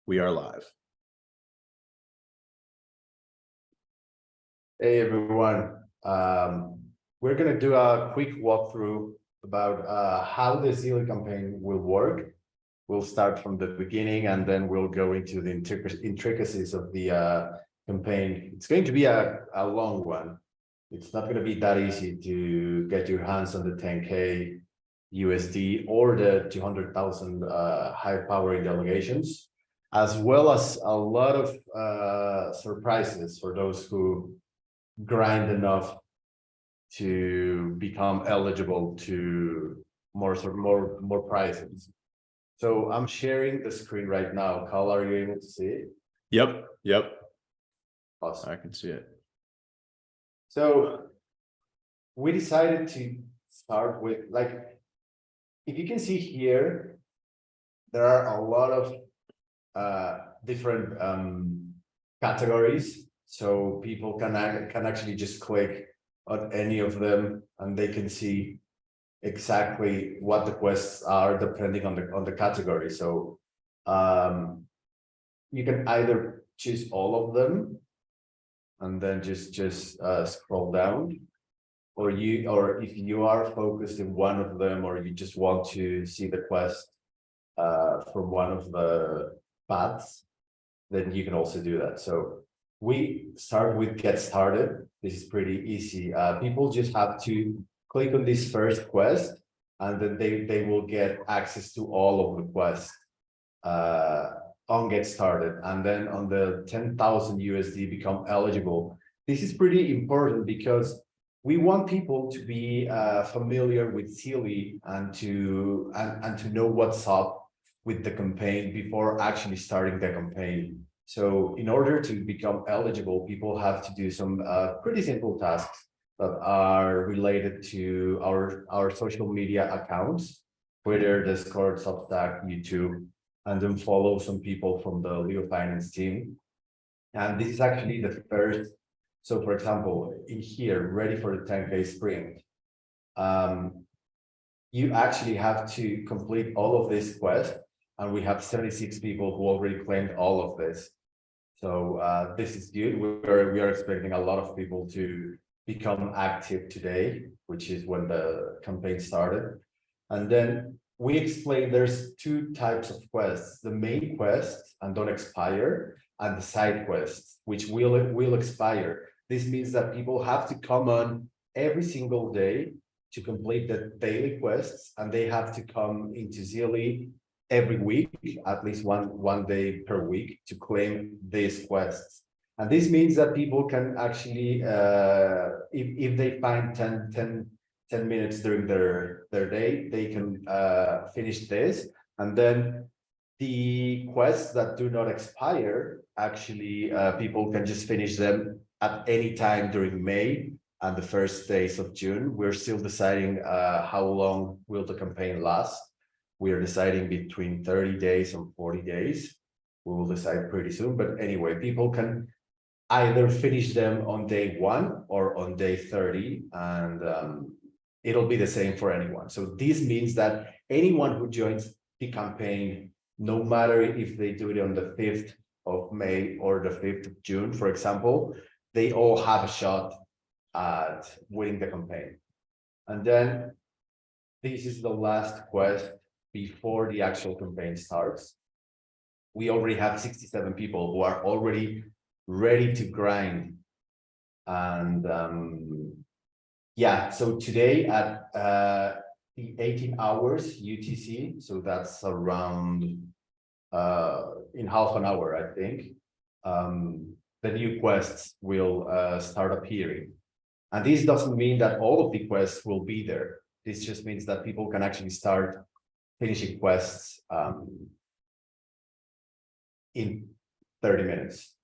We are live. Hey everyone, we're going to do a quick walkthrough about how the Zealy campaign will work. We'll start from the beginning and then we'll go into the intricacies of the campaign. It's going to be a long one. It's not going to be that easy to get your hands on the 10K USD or the 200,000 HIVE POWER delegations, as well as a lot of surprises for those who grind enough to become eligible to more prizes. So I'm sharing the screen right now. Carl, are you able to see it? Yep. Awesome. I can see it. So we decided to start with, if you can see here, there are a lot of different categories. So people can actually just click on any of them and they can see exactly what the quests are depending on the category. So you can either choose all of them and then just scroll down, or if you are focused in one of them, or you just want to see the quest from one of the paths, then you can also do that. So we start with get started. This is pretty easy. People just have to click on this first quest and then they will get access to all of the quests on get started, and then on the 10,000 USD become eligible. This is pretty important because we want people to be familiar with Zealy and to know what's up with the campaign before actually starting the campaign. So in order to become eligible, people have to do some pretty simple tasks that are related to our social media accounts, Twitter, Discord, Substack, YouTube, and then follow some people from the LeoFinance team. And this is actually the first. So for example, in here, ready for the 10K sprint, you actually have to complete all of this quest. And we have 76 people who already claimed all of this. So this is good. We are expecting a lot of people to become active today, which is when the campaign started. And then we explained there's two types of quests: the main quests and don't expire, and the side quests, which will expire. This means that people have to come on every single day to complete the daily quests, and they have to come into Zealy every week, at least one day per week, to claim these quests. And this means that people can actually, if they find 10 minutes during their day, they can finish this. And then the quests that do not expire, actually, people can just finish them at any time during May and the first days of June. We're still deciding how long will the campaign last. We are deciding between 30 days and 40 days. We will decide pretty soon. But anyway, people can either finish them on day 1 or on day 30. And it'll be the same for anyone. So this means that anyone who joins the campaign, no matter if they do it on the 5th of May or the 5th of June, for example, they all have a shot at winning the campaign. And then this is the last quest before the actual campaign starts. We already have 67 people who are already ready to grind. And yeah, so today at the 18 hours UTC, so that's around in half an hour, I think, the new quests will start appearing. And this doesn't mean that all of the quests will be there. This just means that people can actually start finishing quests in 30 minutes.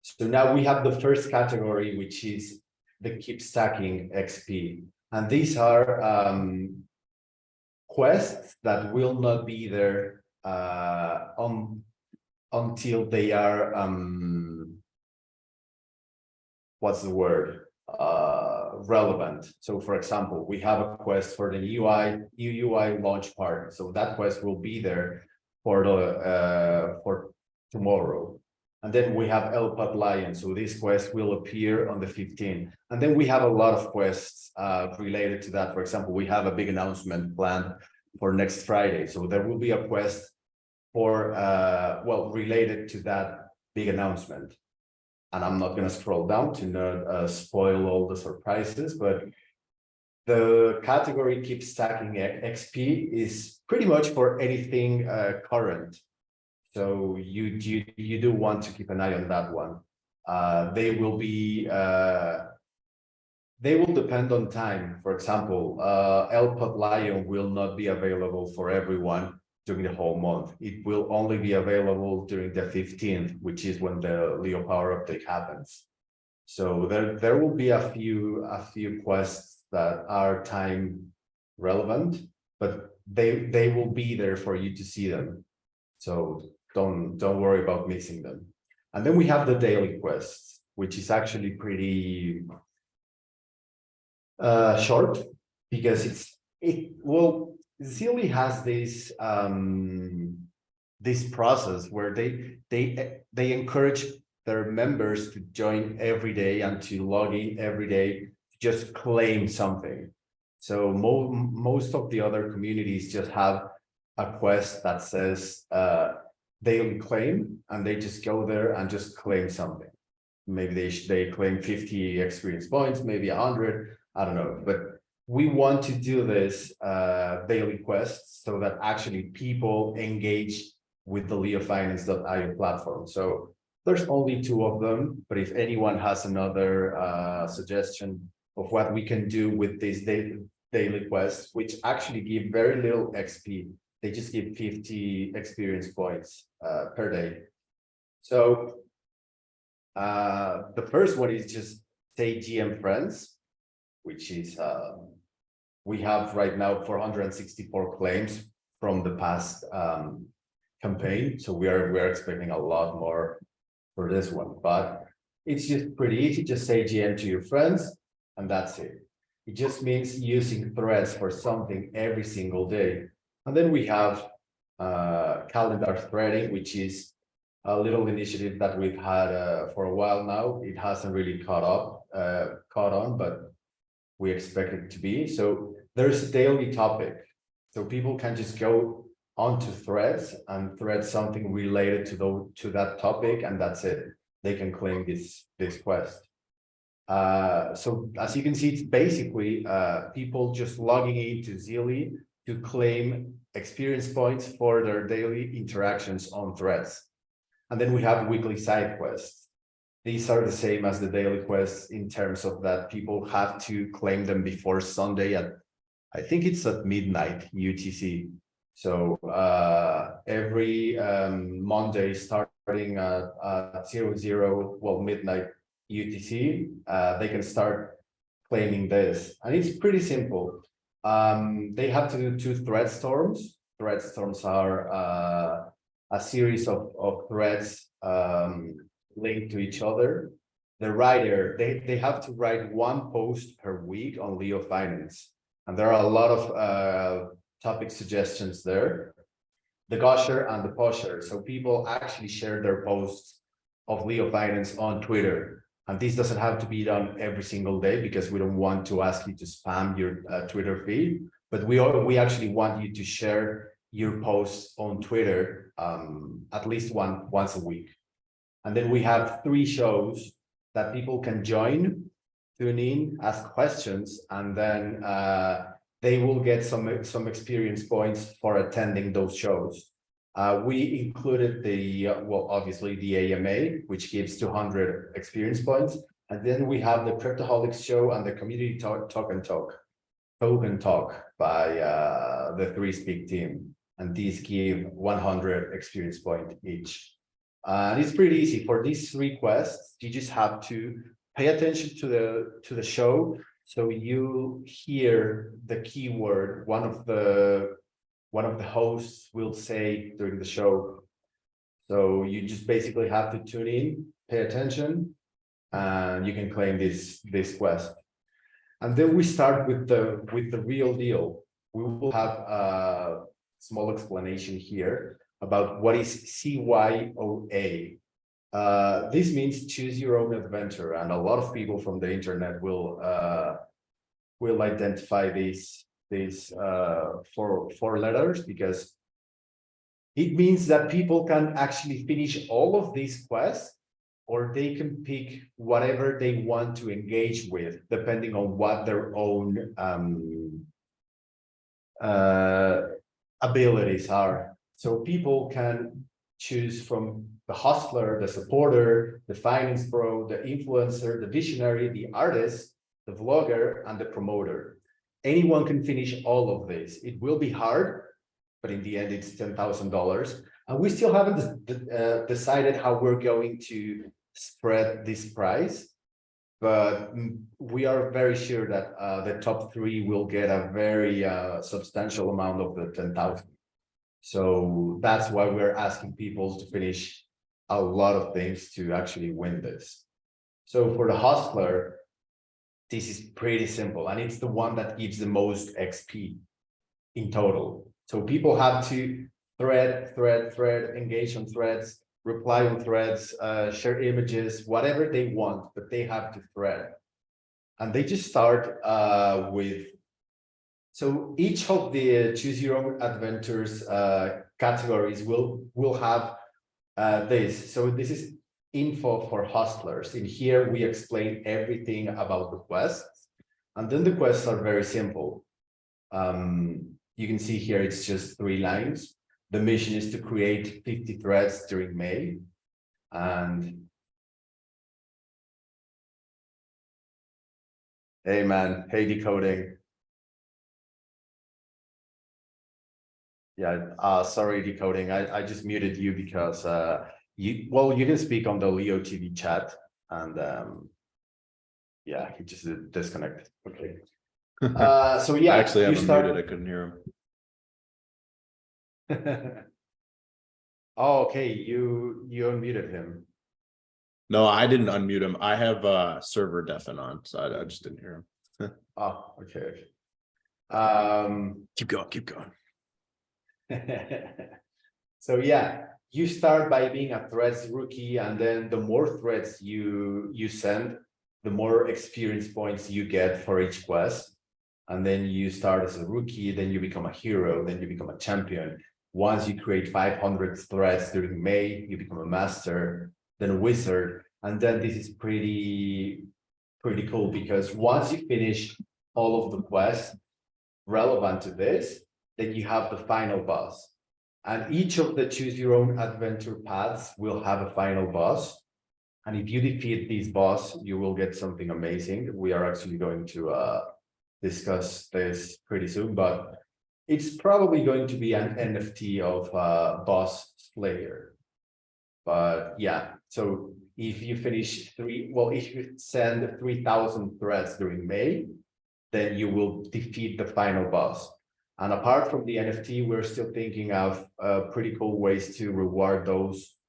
So now we have the first category, which is the keep stacking XP. And these are quests that will not be there until they are, what's the word? Relevant. So for example, we have a quest for the new UI launch party. So that quest will be there for the tomorrow. And then we have LPOT Lion. So this quest will appear on the 15th. And then we have a lot of quests related to that. For example, we have a big announcement planned for next Friday. So there will be a quest for, well, related to that big announcement. And I'm not going to scroll down to not spoil all the surprises, but the category keeps stacking XP is pretty much for anything current. So you do want to keep an eye on that one. They will depend on time. For example, LPOT Lion will not be available for everyone during the whole month. It will only be available during the 15th, which is when the Leo Power update happens. So there will be a few quests that are time relevant, but they will be there for you to see them. So don't worry about missing them. And then we have the daily quests, which is actually pretty short, because Zealy has this process where they encourage their members to join every day and to log in every day, just claim something. So most of the other communities just have a quest that says daily claim, and they just go there and just claim something. Maybe they claim 50 experience points, maybe 100, I don't know. But we want to do this daily quests so that actually people engage with the LeoFinance.io platform. So there's only 2 of them, but if anyone has another suggestion of what we can do with these daily quests, which actually give very little XP, they just give 50 experience points per day. So the first one is just say GM friends, which is we have right now 464 claims from the past campaign. So we are expecting a lot more for this one, but it's just pretty easy. Just say GM to your friends, and that's it. It just means using threads for something every single day. And then we have calendar threading, which is a little initiative that we've had for a while now. It hasn't really caught on, but we expect it to be. So there's a daily topic. So people can just go onto threads and thread something related to that topic, and that's it. They can claim this quest. So as you can see, it's basically people just logging into Zealy to claim experience points for their daily interactions on threads. And then we have weekly side quests. These are the same as the daily quests in terms of that people have to claim them before Sunday at, I think it's at midnight UTC. So every Monday starting at 00, well, midnight UTC, they can start claiming this. And it's pretty simple. They have to do 2 thread storms. Thread storms are a series of threads linked to each other. The writer, they have to write 1 post per week on LeoFinance. And there are a lot of topic suggestions there. The gusher and the pusher. So people actually share their posts of LeoFinance on Twitter. And this doesn't have to be done every single day, because we don't want to ask you to spam your Twitter feed, but we actually want you to share your posts on Twitter at least once a week. And then we have 3 shows that people can join, tune in, ask questions, and then they will get some experience points for attending those shows. We included well, obviously the AMA, which gives 200 experience points. And then we have the Cryptoholics show and the community token talk by the 3Speak team. And these give 100 experience point each. And it's pretty easy for these 3 quests. You just have to pay attention to the show. So you hear the keyword, one of the hosts will say during the show. So you just basically have to tune in, pay attention, and you can claim this quest. And then we start with the real deal. We will have a small explanation here about what is CYOA. This means choose your own adventure, and a lot of people from the internet will identify these four letters, because it means that people can actually finish all of these quests, or they can pick whatever they want to engage with, depending on what their own abilities are. So people can choose from the hustler, the supporter, the finance pro, the influencer, the visionary, the artist, the vlogger, and the promoter. Anyone can finish all of this. It will be hard, but in the end, it's $10,000. And we still haven't decided how we're going to spread this price, but we are very sure that the top 3 will get a very substantial amount of the 10,000. So that's why we're asking people to finish a lot of things to actually win this. So for the hustler, this is pretty simple, and it's the one that gives the most XP in total. So people have to thread, engage on threads, reply on threads, share images, whatever they want, but they have to thread. And they just start with, so each of the choose your own adventures categories will have this. So this is info for hustlers. In here, we explain everything about the quests. And then the quests are very simple. You can see here, it's just 3 lines. The mission is to create 50 threads during May. And hey, man, hey, decoding. Yeah, sorry, decoding. I just muted you because you can speak on the Leo TV chat, and yeah, he just disconnected. Okay. So yeah, I actually have him start... muted. I couldn't hear him. Oh, okay. You unmuted him. No, I didn't unmute him. I have server deafen on, so I just didn't hear him. Oh, okay. Keep going. So yeah, you start by being a threads rookie, and then the more threads you send, the more experience points you get for each quest. And then you start as a rookie, then you become a hero, then you become a champion. Once you create 500 threads during May, you become a master, then a wizard. And then this is pretty cool, because once you finish all of the quests relevant to this, then you have the final boss. And each of the choose your own adventure paths will have a final boss. And if you defeat this boss, you will get something amazing. We are actually going to discuss this pretty soon, but it's probably going to be an NFT of boss slayer. But yeah, so if you finish if you send 3,000 threads during May, then you will defeat the final boss. And apart from the NFT, we're still thinking of pretty cool ways to reward those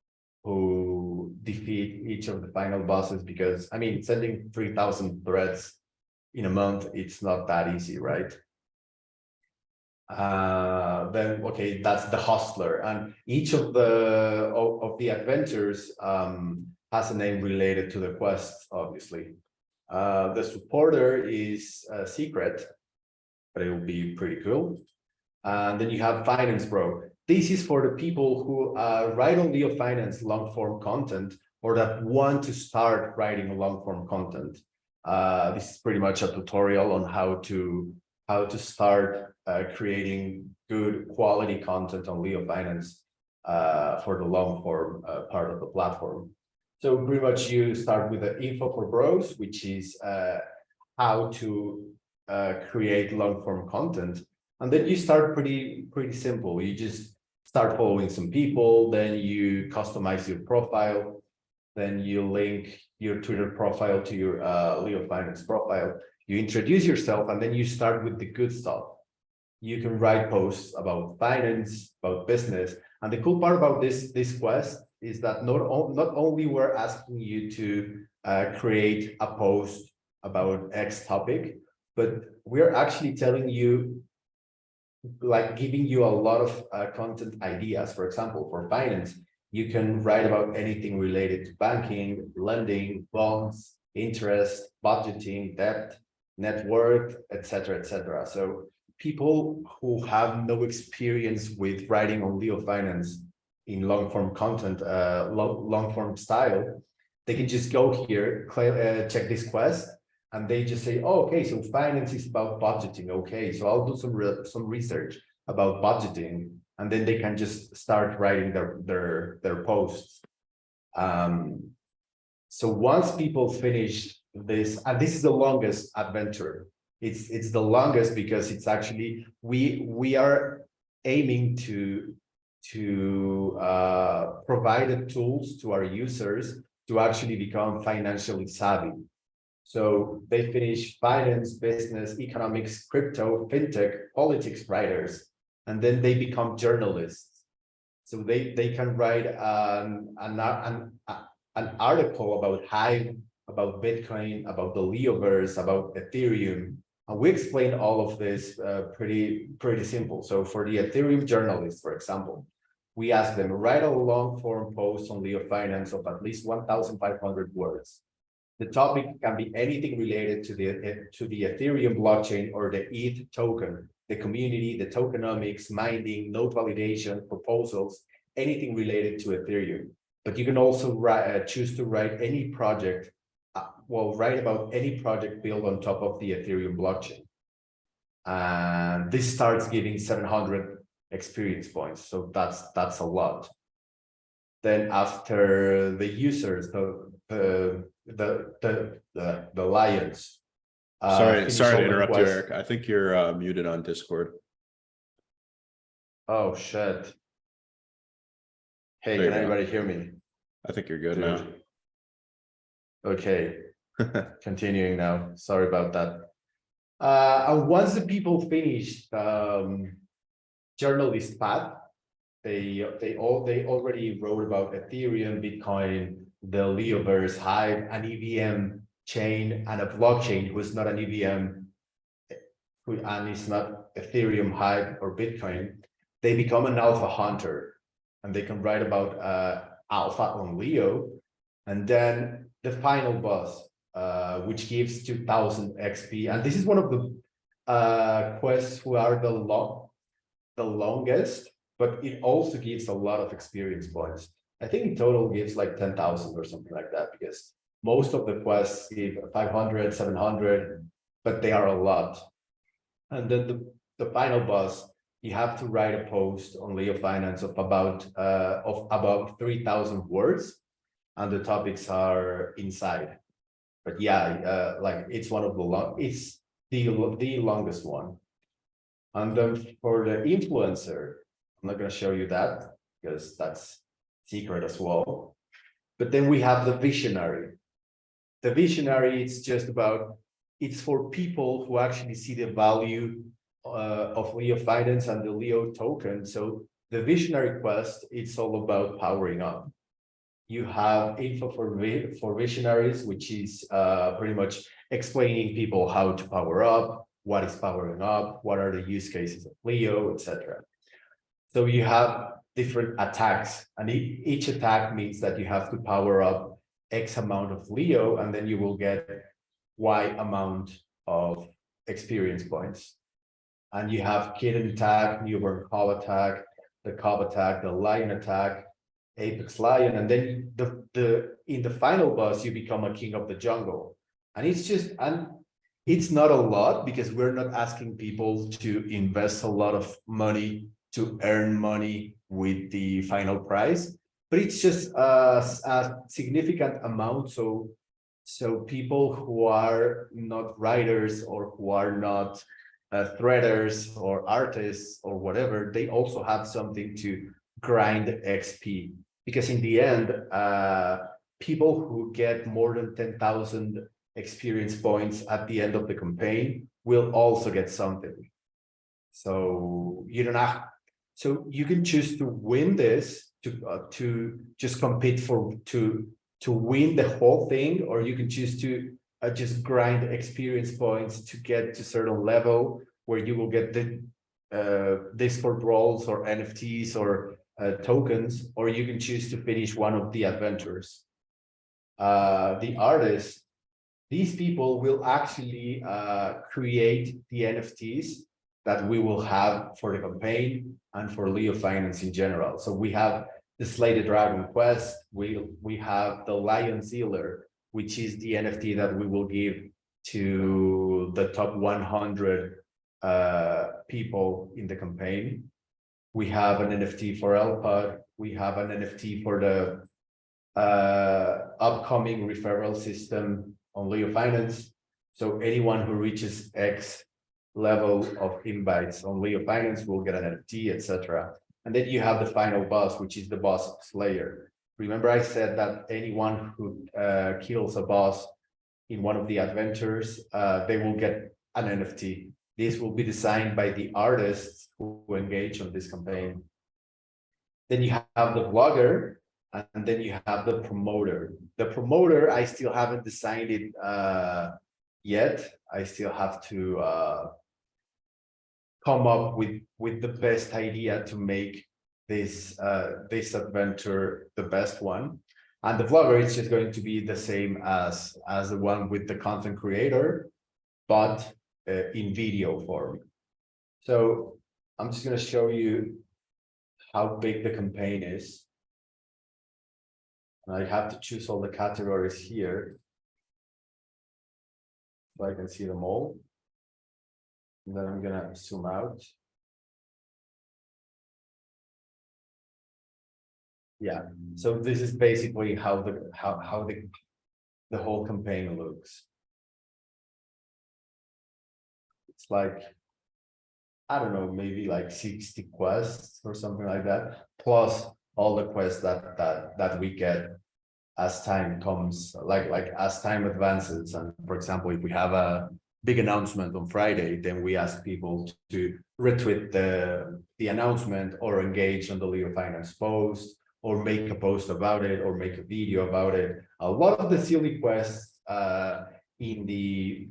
who defeat each of the final bosses, because I mean, sending 3,000 threads in a month, it's not that easy, right? Then okay, that's the hustler, and each of the adventures has a name related to the quest, obviously. The supporter is a secret, but it will be pretty cool. And then you have finance pro. This is for the people who write on LeoFinance long form content, or that want to start writing long form content. This is pretty much a tutorial on how to start creating good quality content on LeoFinance for the long form part of the platform. So pretty much you start with the info for bros, which is how to create long form content. And then you start pretty simple. You just start following some people, then you customize your profile, then you link your Twitter profile to your LeoFinance profile. You introduce yourself, and then you start with the good stuff. You can write posts about finance, about business. And the cool part about this quest is that not only we're asking you to create a post about X topic, but we're actually telling you like giving you a lot of content ideas. For example, for finance, you can write about anything related to banking, lending, bonds, interest, budgeting, debt, net worth, etc., etc. So people who have no experience with writing on LeoFinance in long form content, long form style, they can just go here, check this quest, and they just say, oh, okay, so finance is about budgeting. Okay, so I'll do some research about budgeting, and then they can just start writing their posts. So once people finish this, and this is the longest adventure. It's the longest because it's actually we are aiming to provide the tools to our users to actually become financially savvy. So they finish finance, business, economics, crypto, fintech, politics writers, and then they become journalists. So they can write an article about Hive, about Bitcoin, about the Leoverse, about Ethereum. And we explain all of this pretty simple. So for the Ethereum journalists, for example, we ask them, write a long form post on LeoFinance of at least 1,500 words. The topic can be anything related to the Ethereum blockchain or the ETH token, the community, the tokenomics, mining, node validation, proposals, anything related to Ethereum. But you can also choose to write any project, write about any project built on top of the Ethereum blockchain. And this starts giving 700 experience points. So that's a lot. Then after the users, the lions. Sorry to interrupt you, quest. Eric. I think you're muted on Discord. Oh shit. Hey, There can you go. anybody hear me? I think you're good Dude. now. Okay, continuing now. Sorry about that. And once the people finished journalist path, they already wrote about Ethereum, Bitcoin, the Leoverse, Hive, an EVM chain, and a blockchain who is not an EVM, and it's not Ethereum, Hive, or Bitcoin. They become an alpha hunter, and they can write about alpha on Leo, and then the final boss, which gives 2,000 XP, and this is one of the quests who are the longest, but it also gives a lot of experience points. I think in total gives like 10,000 or something like that, because most of the quests give 500, 700, but they are a lot. And then the final boss, you have to write a post on LeoFinance of about 3,000 words, and the topics are inside. But yeah, like it's one of it's the longest one. And then for the influencer, I'm not going to show you that because that's secret as well. But then we have the visionary. The visionary, it's for people who actually see the value of LeoFinance and the Leo token. So the visionary quest, it's all about powering up. You have info for visionaries, which is pretty much explaining people how to power up, what is powering up, what are the use cases of Leo, etc. So you have different attacks, and each attack means that you have to power up X amount of Leo, and then you will get Y amount of experience points. And you have kitten attack, newborn cow attack, the cow attack, the lion attack, apex lion, and then in the final boss you become a king of the jungle. And it's not a lot, because we're not asking people to invest a lot of money to earn money with the final prize, but it's just a significant amount. So people who are not writers or who are not threaders or artists or whatever, they also have something to grind XP, because in the end, people who get more than 10,000 experience points at the end of the campaign will also get something. So you don't have, so you can choose to win this, to just compete to win the whole thing, or you can choose to just grind experience points to get to certain level where you will get Discord roles or NFTs or tokens, or you can choose to finish one of the adventures. The artists, these people will actually create the NFTs that we will have for the campaign and for LeoFinance in general. So we have the Slated Dragon Quest, we have the Lion Sealer, which is the NFT that we will give to the top 100 people in the campaign. We have an NFT for LPOD, we have an NFT for the upcoming referral system on LeoFinance. So anyone who reaches X level of invites on LeoFinance will get an NFT, etc. And then you have the final boss, which is the boss slayer. Remember I said that anyone who kills a boss in one of the adventures, they will get an NFT. This will be designed by the artists who engage on this campaign. Then you have the blogger, and then you have the promoter. The promoter, I still haven't designed it yet. I still have to come up with the best idea to make this this adventure the best one. And the vlogger is just going to be the same as the one with the content creator, but in video form. So I'm just going to show you how big the campaign is. And I have to choose all the categories here so I can see them all. And then I'm gonna zoom out. Yeah, so this is basically how the whole campaign looks. It's like, I don't know, maybe like 60 quests or something like that, plus all the quests that we get as time comes, like as time advances. And for example, if we have a big announcement on Friday, then we ask people to retweet the announcement or engage on the LeoFinance post or make a post about it or make a video about it. A lot of the Zealy quests in the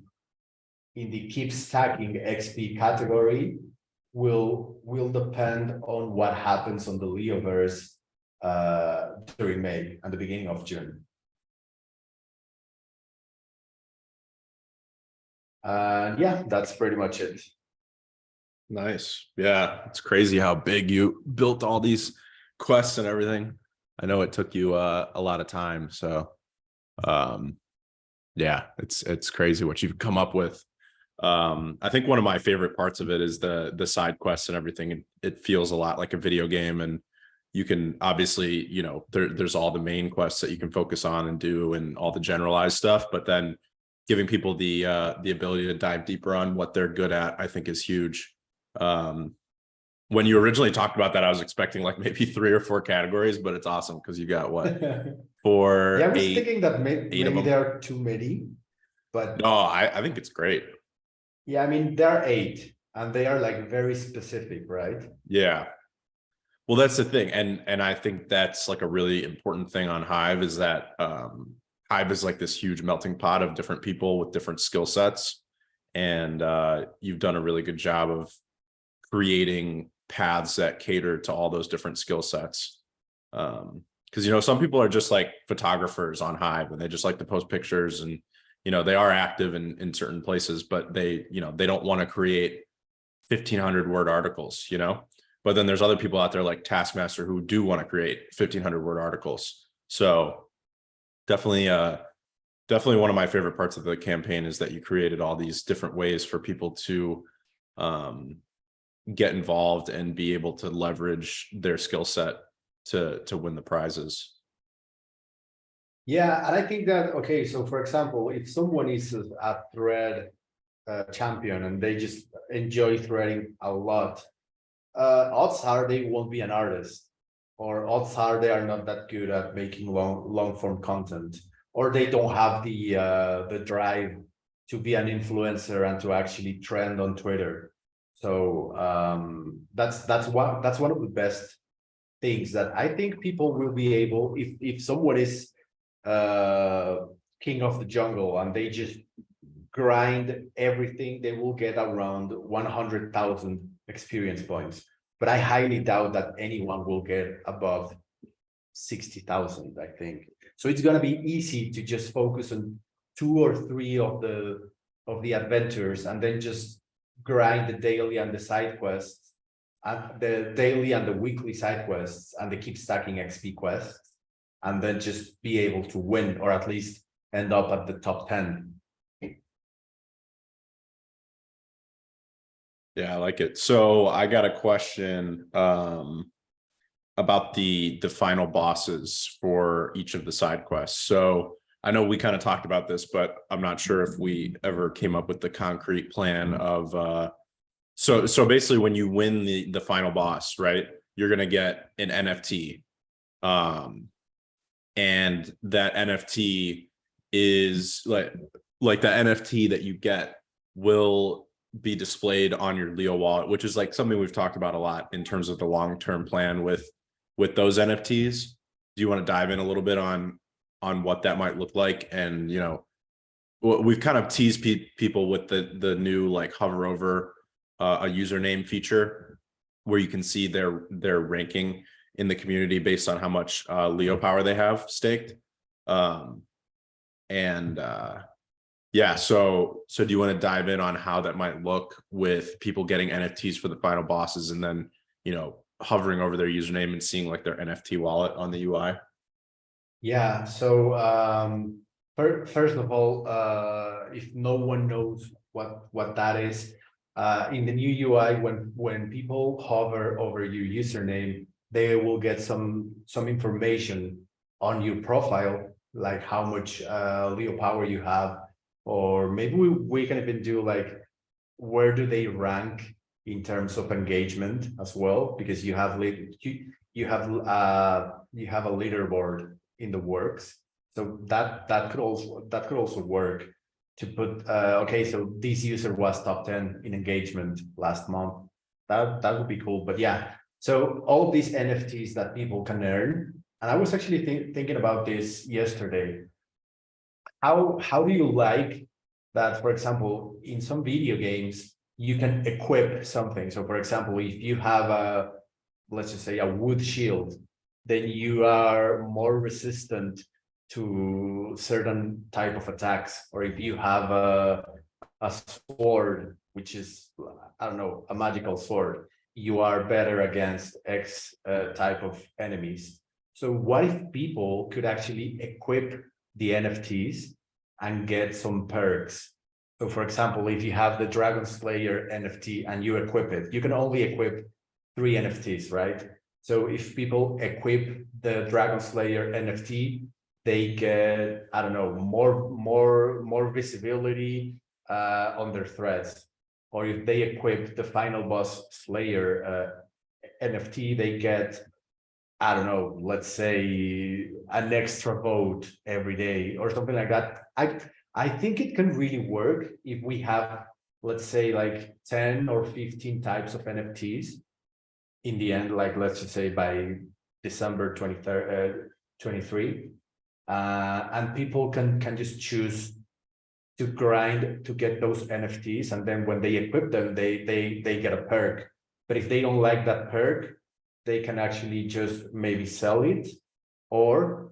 keep stacking XP category will depend on what happens on the Leoverse during May and the beginning of June. Yeah, that's pretty much it. Nice. Yeah, it's crazy how big you built all these quests and everything. I know it took you a lot of time, so yeah, it's crazy what you've come up with. I think one of my favorite parts of it is the side quests and everything. It feels a lot like a video game, and you can obviously, you know, there's all the main quests that you can focus on and do and all the generalized stuff, but then giving people the ability to dive deeper on what they're good at, I think is huge. When you originally talked about that, I was expecting like maybe 3 or 4 categories, but it's awesome because you got what? 4, Yeah, I was 8, thinking that maybe there are too many, but no, I think it's great. yeah, I mean, there are 8 and they are like very specific, right? Yeah. Well, that's the thing. And I think that's like a really important thing on Hive is that Hive is like this huge melting pot of different people with different skill sets. And you've done a really good job of creating paths that cater to all those different skill sets. Because, you know, some people are just like photographers on Hive and they just like to post pictures and, you know, they are active in certain places, but they, you know, they don't want to create 1,500 word articles, you know. But then there's other people out there like Taskmaster who do want to create 1,500 word articles. So definitely one of my favorite parts of the campaign is that you created all these different ways for people to get involved and be able to leverage their skill set to win the prizes. Yeah, and I think that, okay, so for example, if someone is a thread champion and they just enjoy threading a lot, odds are they won't be an artist, or odds are they are not that good at making long form content, or they don't have the drive to be an influencer and to actually trend on Twitter. So that's one of the best things that I think people will be able, if someone is king of the jungle and they just grind everything, they will get around 100,000 experience points. But I highly doubt that anyone will get above 60,000, I think. So it's going to be easy to just focus on 2 or 3 of the adventures, and then just grind the daily and the side quests, and the daily and the weekly side quests, and the keep stacking XP quests, and then just be able to win, or at least end up at the top 10. Yeah, I like it. So I got a question about the final bosses for each of the side quests. So I know we kind of talked about this, but I'm not sure if we ever came up with the concrete plan of so basically when you win the final boss, right, you're gonna get an NFT. And that NFT is like the NFT that you get will be displayed on your Leo wallet, which is like something we've talked about a lot in terms of the long-term plan with those NFTs. Do you want to dive in a little bit on what that might look like? And, you know, we've kind of teased people with the new like hover over a username feature where you can see their ranking in the community based on how much Leo power they have staked. Yeah, so do you want to dive in on how that might look with people getting NFTs for the final bosses, and then, you know, hovering over their username and seeing like their NFT wallet on the UI? Yeah, so first of all, if no one knows what that is, in the new UI, when people hover over your username, they will get some information on your profile, like how much Leo power you have, or maybe we can even do like where do they rank in terms of engagement as well, because you have you have a leaderboard in the works. So that could also work to put okay, so this user was top 10 in engagement last month. That would be cool. But yeah, so all these NFTs that people can earn, and I was actually thinking about this yesterday. How do you like that, for example, in some video games, you can equip something? So for example, if you have let's just say a wood shield, then you are more resistant to certain type of attacks. Or if you have a sword, which is, I don't know, a magical sword, you are better against X type of enemies. So what if people could actually equip the NFTs and get some perks? So for example, if you have the Dragon Slayer NFT and you equip it, you can only equip 3 NFTs, right? So if people equip the Dragon Slayer NFT, they get, I don't know, more visibility on their threads. Or if they equip the Final Boss Slayer NFT, they get, I don't know, let's say an extra vote every day or something like that. I think it can really work if we have, let's say, like 10 or 15 types of NFTs in the end, like let's just say by December 23, and people can just choose to grind to get those NFTs, and then when they equip them, they get a perk. But if they don't like that perk, they can actually just maybe sell it, or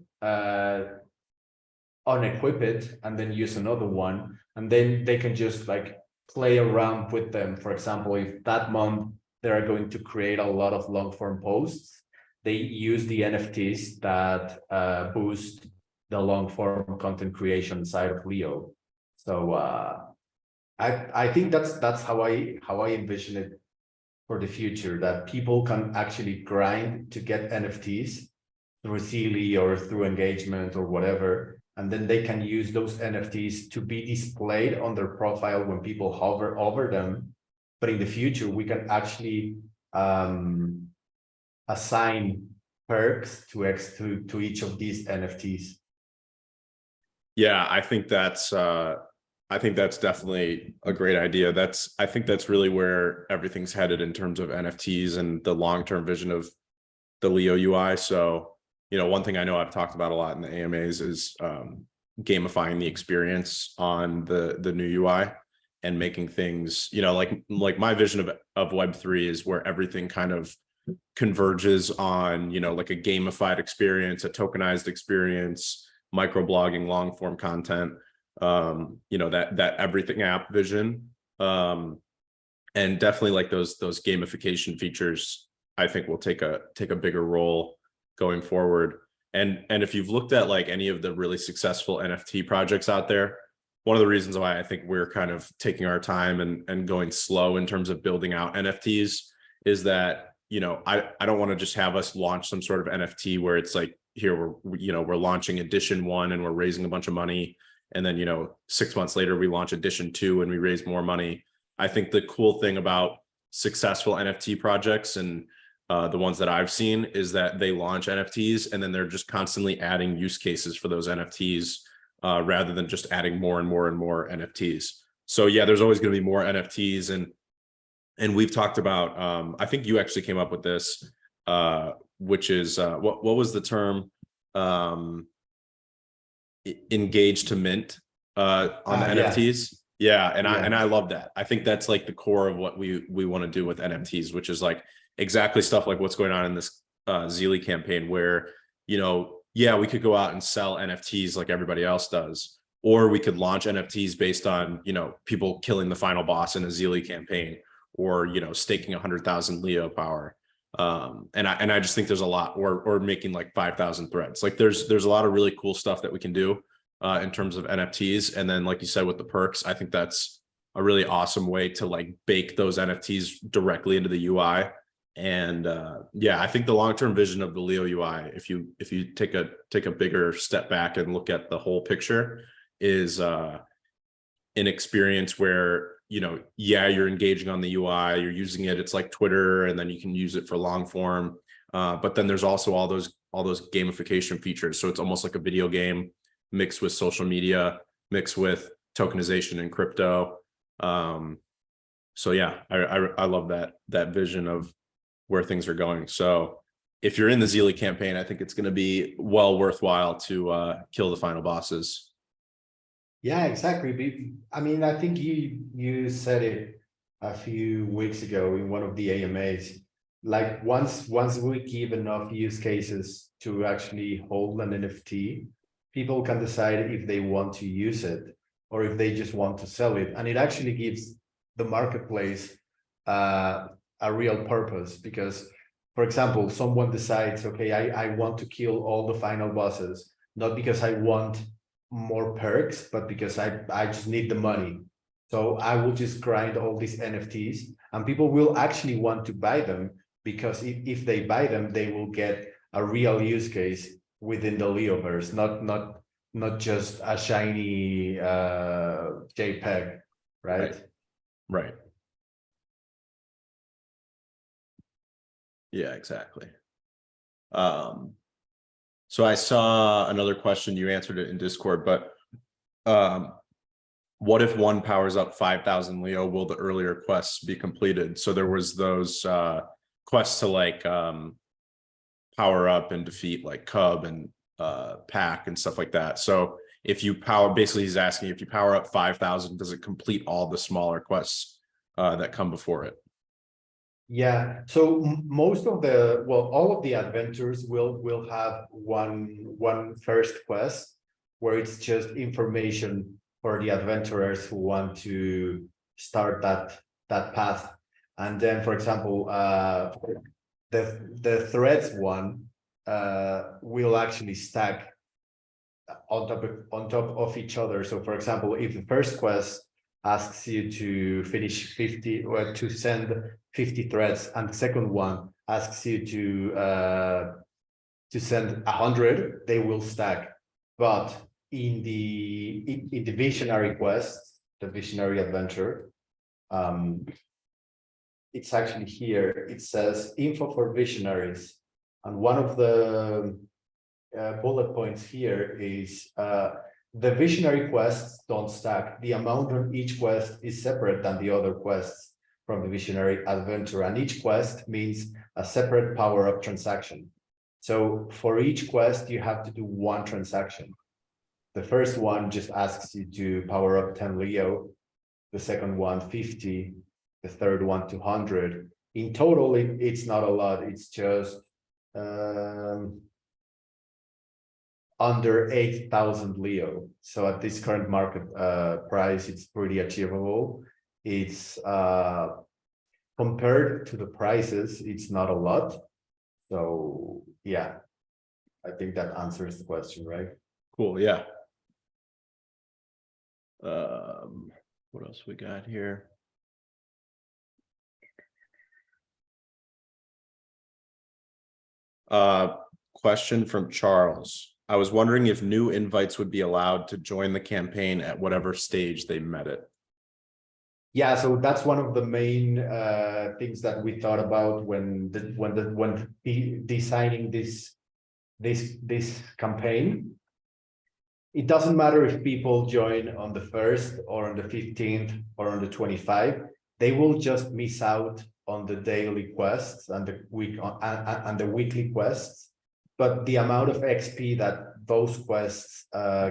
unequip it and then use another one, and then they can just like play around with them. For example, if that month they are going to create a lot of long form posts, they use the NFTs that boost the long form content creation side of Leo. So I think that's how I envision it for the future, that people can actually grind to get NFTs through Zealy or through engagement or whatever, and then they can use those NFTs to be displayed on their profile when people hover over them. But in the future, we can actually assign perks to each of these NFTs. Yeah, I think that's definitely a great idea. I think that's really where everything's headed in terms of NFTs and the long-term vision of the Leo UI. So, you know, one thing I know I've talked about a lot in the AMAs is gamifying the experience on the new UI. and making things, you know, like my vision of Web3 is where everything kind of converges on, you know, like a gamified experience, a tokenized experience, microblogging, long form content, you know, that everything app vision. And definitely like those gamification features, I think will take a bigger role going forward. And if you've looked at like any of the really successful NFT projects out there, one of the reasons why I think we're kind of taking our time and going slow in terms of building out NFTs is that, you know, I don't want to just have us launch some sort of NFT where it's like, here we're launching edition 1 and we're raising a bunch of money, and then, you know, 6 months later we launch edition 2 and we raise more money. I think the cool thing about successful NFT projects and the ones that I've seen is that they launch NFTs and then they're just constantly adding use cases for those NFTs rather than just adding more and more and more NFTs. So yeah, there's always going to be more NFTs, and we've talked about. I think you actually came up with this, which is what was the term? Engage to mint on the NFTs. Yeah, and I love that. I think that's like the core of what we want to do with NFTs, which is like exactly stuff like what's going on in this Zealy campaign, where, you know, yeah, we could go out and sell NFTs like everybody else does, or we could launch NFTs based on, you know, people killing the final boss in a Zealy campaign, or, you know, staking 100,000 Leo power. And I just think there's a lot, or making like 5,000 threads. Like there's a lot of really cool stuff that we can do in terms of NFTs. And then, like you said, with the perks, I think that's a really awesome way to like bake those NFTs directly into the UI. And yeah, I think the long-term vision of the Leo UI, if you take a bigger step back and look at the whole picture, is an experience where, you know, yeah, you're engaging on the UI, you're using it, it's like Twitter, and then you can use it for long form. But then there's also all those gamification features. So it's almost like a video game mixed with social media, mixed with tokenization and crypto. So yeah, I love that vision of where things are going. So if you're in the Zealy campaign, I think it's going to be well worthwhile to kill the final bosses. Yeah, exactly. I mean, I think you said it a few weeks ago in one of the AMAs. Like once we give enough use cases to actually hold an NFT, people can decide if they want to use it or if they just want to sell it. And it actually gives the marketplace a real purpose, because, for example, someone decides, okay, I want to kill all the final bosses, not because I want more perks, but because I just need the money. So I will just grind all these NFTs, and people will actually want to buy them, because if they buy them, they will get a real use case within the Leoverse, not just a shiny JPEG, right? Right. Yeah, exactly. So I saw another question, you answered it in Discord, but what if one powers up 5,000 Leo? Will the earlier quests be completed? So there was those quests to like power up and defeat like Cub and Pack and stuff like that. So if you basically he's asking, if you power up 5,000, does it complete all the smaller quests that come before it? Yeah, so most of all of the adventures will have one first quest where it's just information for the adventurers who want to start that path. And then, for example, the threads one will actually stack on top of each other. So, for example, if the first quest asks you to finish 50 or to send 50 threads, and the second one asks you to send 100, they will stack. But in the visionary quest, the visionary adventure, it's actually here. It says info for visionaries, and one of the bullet points here is the visionary quests don't stack. The amount on each quest is separate than the other quests from the visionary adventure, and each quest means a separate power-up transaction. So for each quest, you have to do one transaction. The first one just asks you to power up 10 Leo, the second one 50, the third one 200. In total, it's not a lot. It's just under 8,000 Leo. So at this current market price, it's pretty achievable. It's compared to the prices, it's not a lot. So yeah, I think that answers the question, right? Cool. Yeah. What else we got here? Question from Charles. I was wondering if new invites would be allowed to join the campaign at whatever stage they met it. Yeah, so that's one of the main things that we thought about when designing this campaign. It doesn't matter if people join on the 1st or on the 15th or on the 25th. They will just miss out on the daily quests and the weekly quests. But the amount of XP that those quests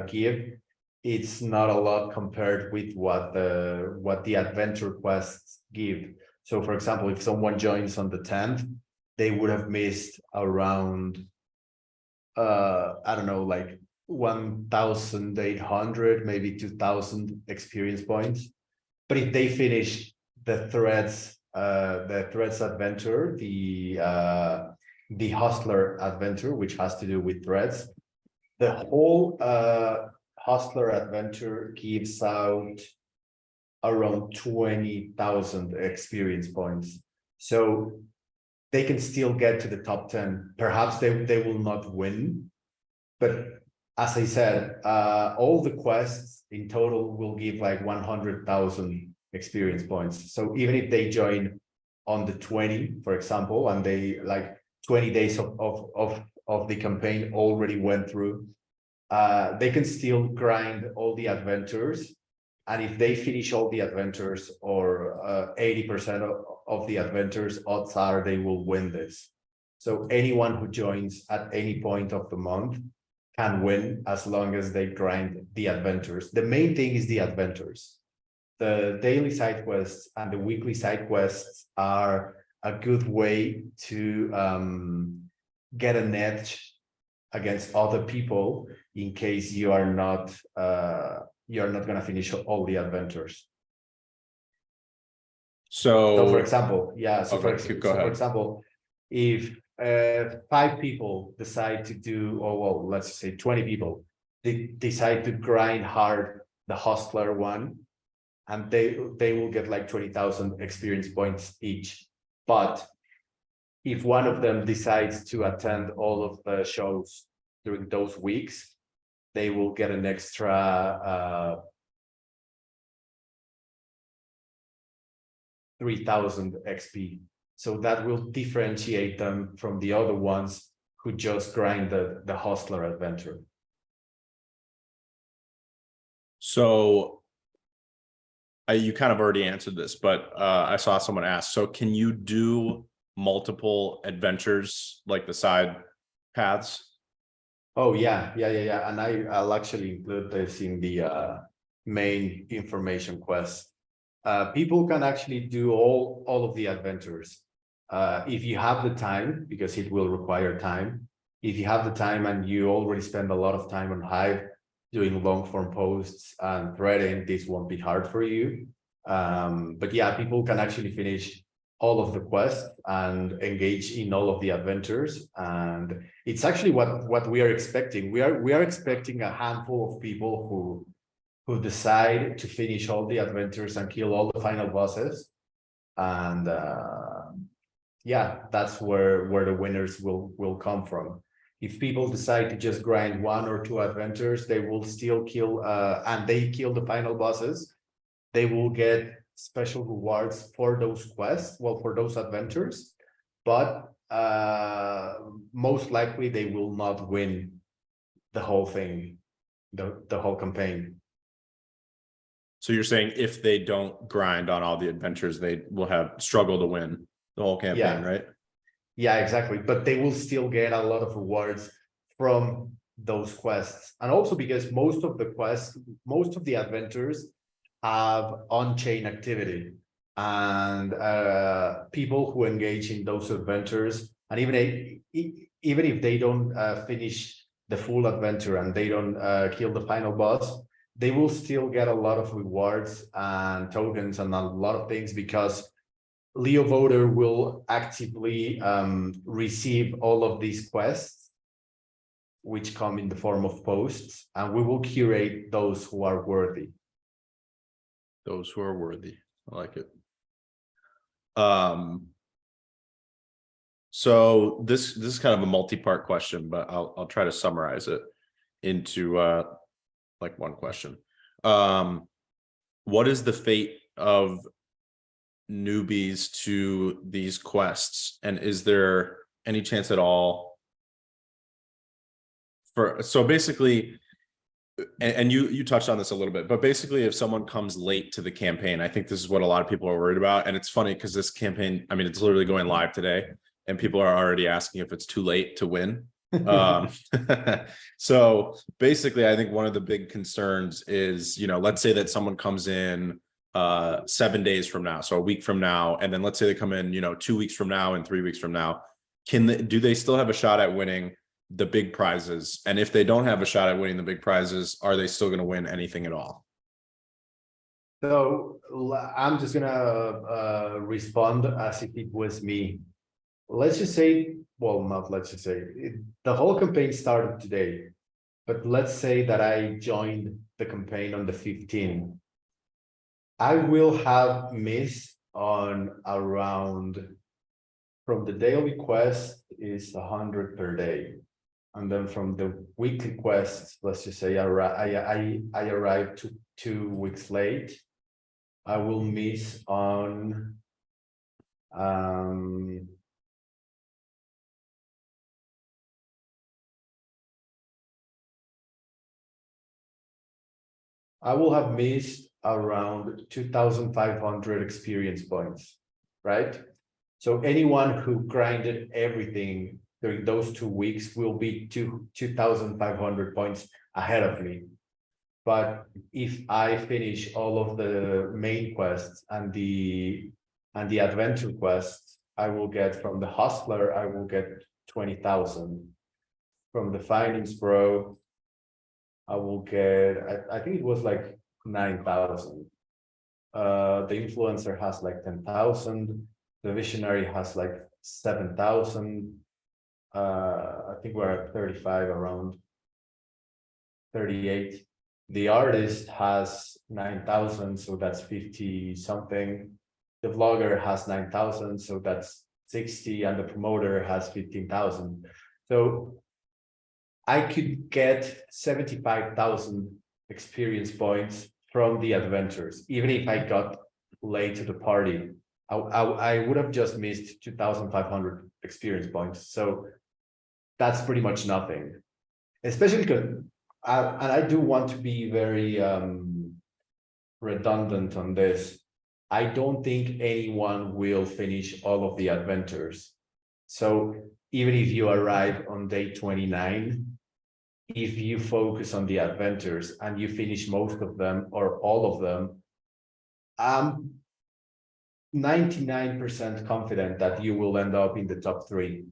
give, it's not a lot compared with what the adventure quests give. So for example, if someone joins on the 10th, they would have missed around I don't know, like 1,800, maybe 2,000 experience points. But if they finish the threads adventure, the hustler adventure, which has to do with threads, the whole hustler adventure gives out around 20,000 experience points. So they can still get to the top 10. Perhaps they will not win, but as I said, all the quests in total will give like 100,000 experience points. So even if they join on the 20, for example, and they like 20 days of the campaign already went through, they can still grind all the adventures. And if they finish all the adventures or 80% of the adventures, odds are they will win this. So anyone who joins at any point of the month can win as long as they grind the adventures. The main thing is the adventures. The daily side quests and the weekly side quests are a good way to get an edge against other people in case you are not going to finish all the adventures. So for example, yeah. So, okay, for example, if 5 people decide to do, or well, let's say 20 people, they decide to grind hard the hustler one, and they will get like 20,000 experience points each. But if one of them decides to attend all of the shows during those weeks, they will get an extra 3,000 XP. So that will differentiate them from the other ones who just grind the hustler adventure. So you kind of already answered this, but I saw someone ask, so can you do multiple adventures like the side paths? Oh yeah. And I'll actually include this in the main information quest. People can actually do all of the adventures if you have the time, because it will require time. If you have the time and you already spend a lot of time on Hive doing long form posts and threading, this won't be hard for you. But yeah, people can actually finish all of the quests and engage in all of the adventures, and it's actually what we are expecting. We are expecting a handful of people who decide to finish all the adventures and kill all the final bosses, and yeah, that's where the winners will come from. If people decide to just grind 1 or 2 adventures, they will still kill and they kill the final bosses, they will get special rewards for those quests, well, for those adventures, but most likely they will not win the whole thing, the whole campaign. So you're saying if they don't grind on all the adventures, they will have struggle to win the whole campaign, right? Yeah, exactly. But they will still get a lot of rewards from those quests. And also because most of the quests, most of the adventures have on-chain activity, and people who engage in those adventures, and even if they don't finish the full adventure and they don't kill the final boss, they will still get a lot of rewards and tokens and a lot of things, because Leo Voter will actively receive all of these quests, which come in the form of posts, and we will curate those who are worthy. Those who are worthy. I like it. So this is kind of a multi-part question, but I'll try to summarize it into like one question. What is the fate of newbies to these quests, and is there any chance at all for, so basically, and you touched on this a little bit, but basically if someone comes late to the campaign, I think this is what a lot of people are worried about. And it's funny because this campaign, I mean, it's literally going live today and people are already asking if it's too late to win. So basically I think one of the big concerns is, you know, let's say that someone comes in 7 days from now, so a week from now, and then let's say they come in, you know, 2 weeks from now and 3 weeks from now, do they still have a shot at winning the big prizes? And if they don't have a shot at winning the big prizes, are they still going to win anything at all? So I'm just gonna respond as if it was me. Let's just say, well, not let's just say, the whole campaign started today, but let's say that I joined the campaign on the 15th. I will have missed on around, from the daily quest is 100 per day. And then from the weekly quests, let's just say I arrived 2 weeks late, I will miss on I will have missed around 2,500 experience points, right? So anyone who grinded everything during those 2 weeks will be 2,500 points ahead of me. But if I finish all of the main quests and the adventure quests, I will get from the hustler, I will get 20,000. From the finance bro, I will get, I think it was like 9,000. The influencer has like 10,000. The visionary has like 7,000. I think we're at 35, around 38. The artist has 9,000, so that's 50 something. The vlogger has 9,000, so that's 60, and the promoter has 15,000. So I could get 75,000 experience points from the adventures, even if I got late to the party. I would have just missed 2,500 experience points. So that's pretty much nothing, especially because I do want to be very redundant on this. I don't think anyone will finish all of the adventures. So even if you arrive on day 29, if you focus on the adventures and you finish most of them or all of them, I'm 99% confident that you will end up in the top 3.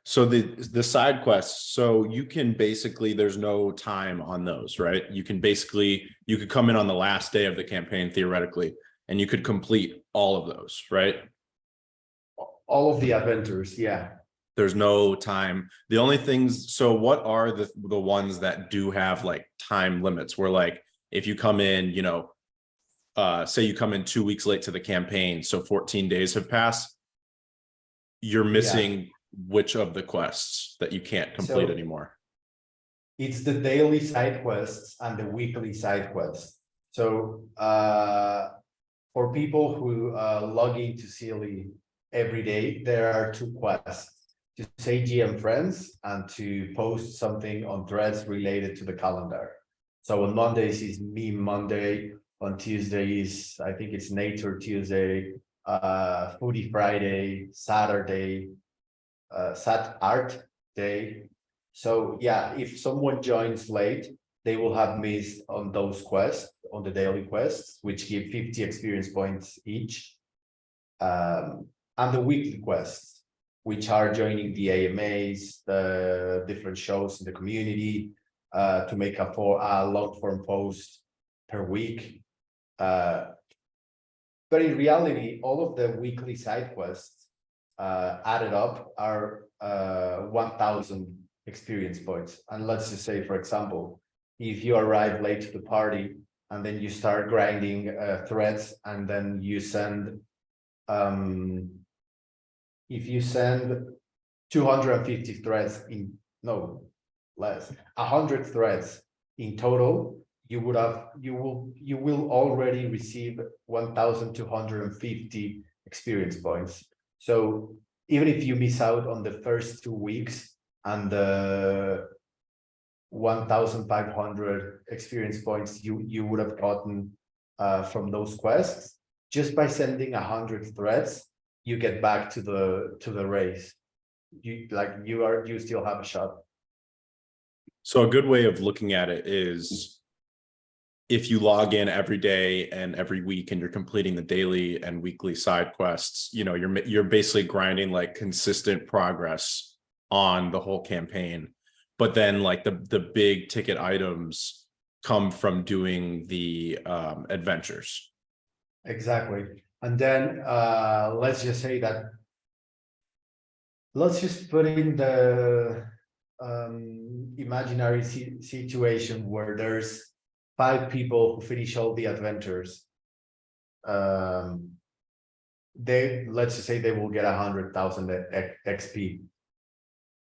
So the side quests, so you can basically, there's no time on those, right? You can basically, you could come in on the last day of the campaign theoretically, and you could complete all of those, right? All of the adventures, yeah. There's no time. The only things, so what are the ones that do have like time limits, where like if you come in, you know, say you come in 2 weeks late to the campaign, so 14 days have passed, you're missing which of the quests that you can't complete anymore? It's the daily side quests and the weekly side quests. So for people who log into Zealy every day, there are 2 quests: to say GM friends and to post something on threads related to the calendar. So on Mondays is Meme Monday, on Tuesday is, I think it's Nature Tuesday, Foodie Friday, Saturday, Sat Art Day, So yeah, if someone joins late, they will have missed on those quests, on the daily quests, which give 50 experience points each. And the weekly quests, which are joining the AMAs, the different shows in the community, to make a long form post per week. But in reality, all of the weekly side quests added up are 1,000 experience points. And let's just say, for example, if you arrive late to the party and then you start grinding threads, and then you send, if you send 250 threads in, no, less, 100 threads in total, you will already receive 1,250 experience points. So even if you miss out on the first 2 weeks and the 1,500 experience points you would have gotten from those quests, just by sending 100 threads, you get back to the race. You still have a shot. So a good way of looking at it is, if you log in every day and every week and you're completing the daily and weekly side quests, you know, you're basically grinding like consistent progress on the whole campaign. But then like the big ticket items come from doing the adventures. Exactly. And then let's just say that, let's just put in the imaginary situation where there's 5 people who finish all the adventures. Let's just say they will get 100,000 XP.